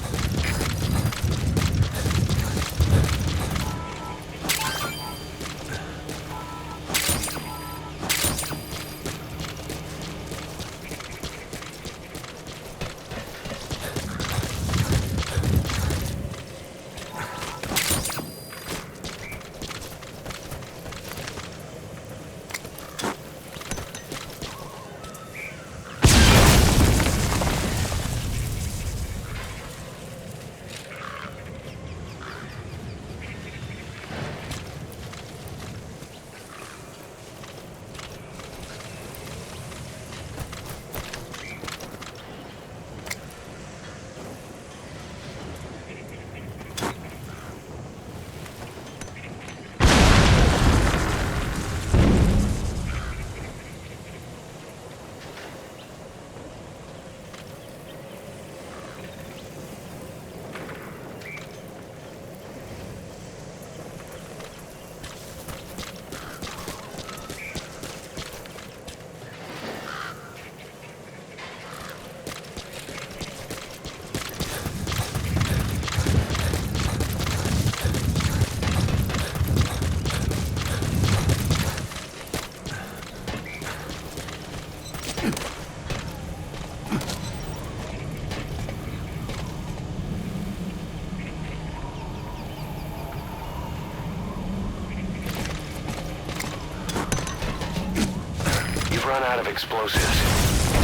Run out of explosives.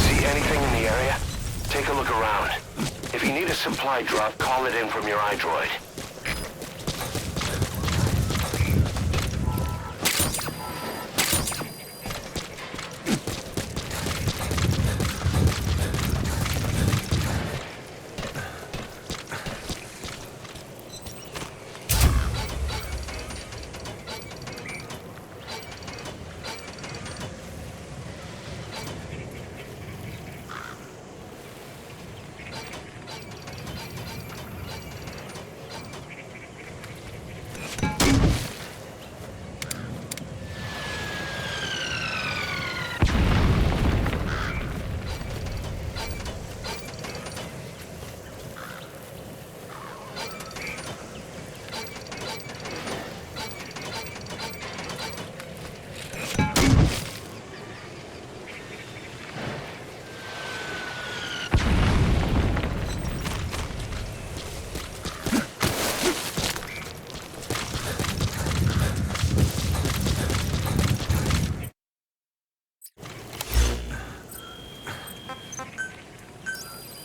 See anything in the area? Take a look around. If you need a supply drop, call it in from your iDroid.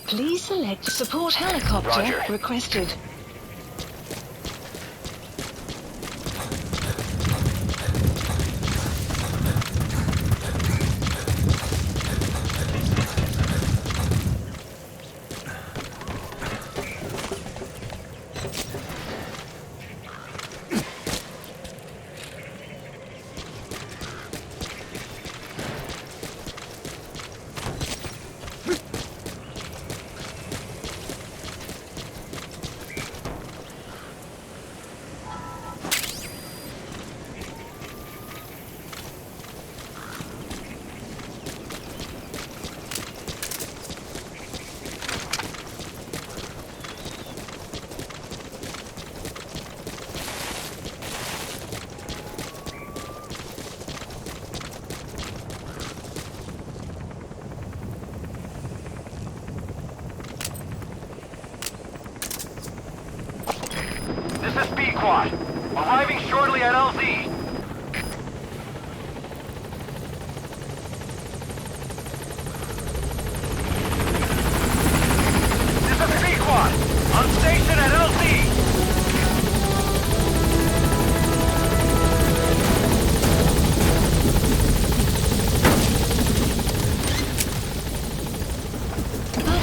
Please select support helicopter Roger. requested. This is B-Quad. Arriving shortly at LZ. This is B-Quad. On station at LZ.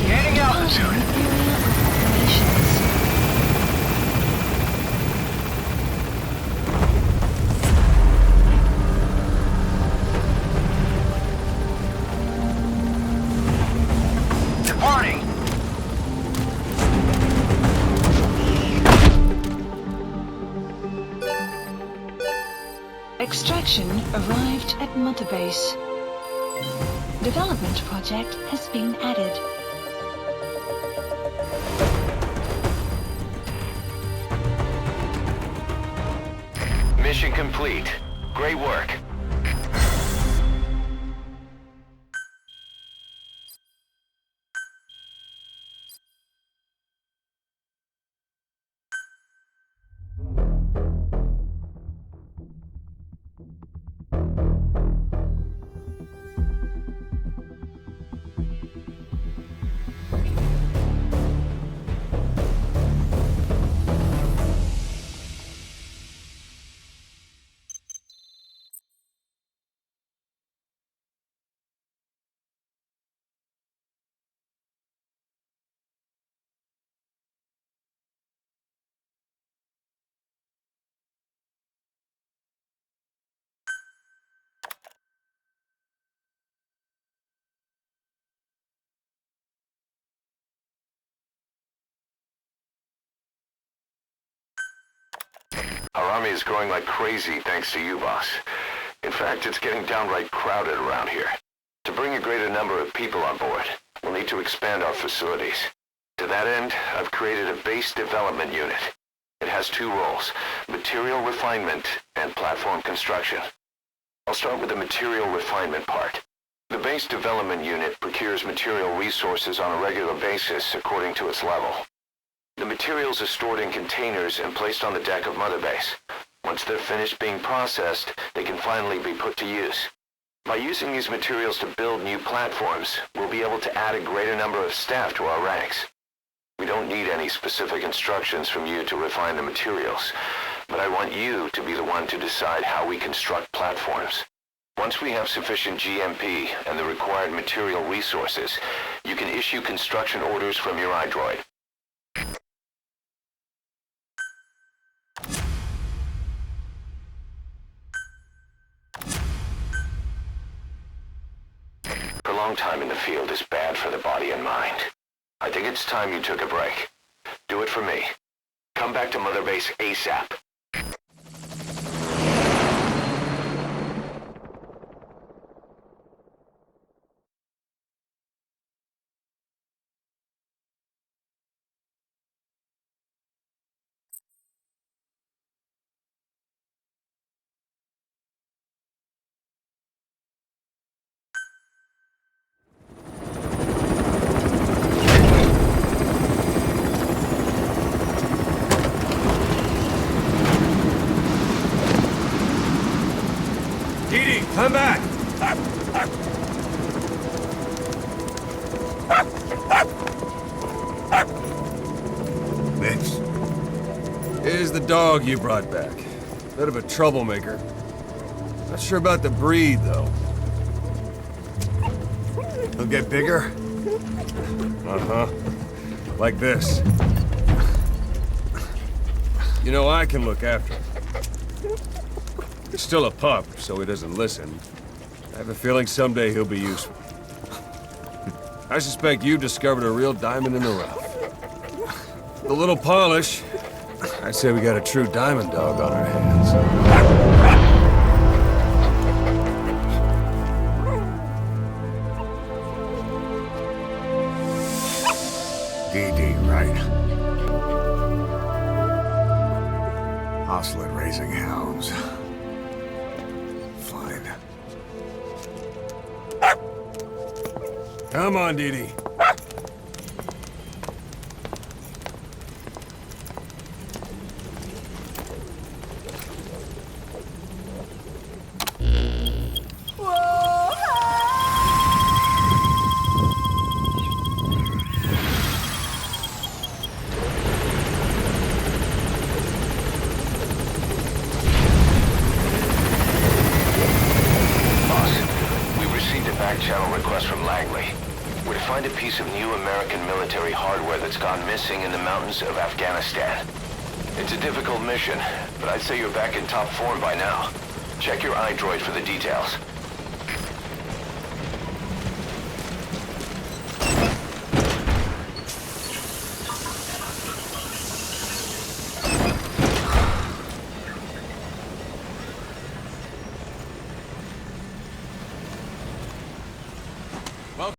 Gaining altitude. Operations. Departing. Extraction arrived at Mother Base. Development project has been added. Mission complete. Great work. Our army is growing like crazy thanks to you, boss. In fact, it's getting downright crowded around here. To bring a greater number of people on board, we'll need to expand our facilities. To that end, I've created a base development unit. It has two roles, material refinement and platform construction. I'll start with the material refinement part. The base development unit procures material resources on a regular basis according to its level. The materials are stored in containers and placed on the deck of Mother Base. Once they're finished being processed, they can finally be put to use. By using these materials to build new platforms, we'll be able to add a greater number of staff to our ranks. We don't need any specific instructions from you to refine the materials, but I want you to be the one to decide how we construct platforms. Once we have sufficient GMP and the required material resources, you can issue construction orders from your iDroid. Prolonged time in the field is bad for the body and mind. I think it's time you took a break. Do it for me. Come back to Mother Base ASAP. Come back! the dog you brought back. Bit of a troublemaker. Not sure about the breed, though. He'll get bigger? Uh-huh. Like this. You know, I can look after him. He's still a pup, so he doesn't listen. I have a feeling someday he'll be useful. I suspect you've discovered a real diamond in the rough. With a little polish, I'd say we got a true diamond dog on our hands. DD, right? Hostile at raising hounds. Fine. Come on, Dee Dee. Channel request from Langley. We're to find a piece of new American military hardware that's gone missing in the mountains of Afghanistan. It's a difficult mission, but I'd say you're back in top form by now. Check your iDroid for the details.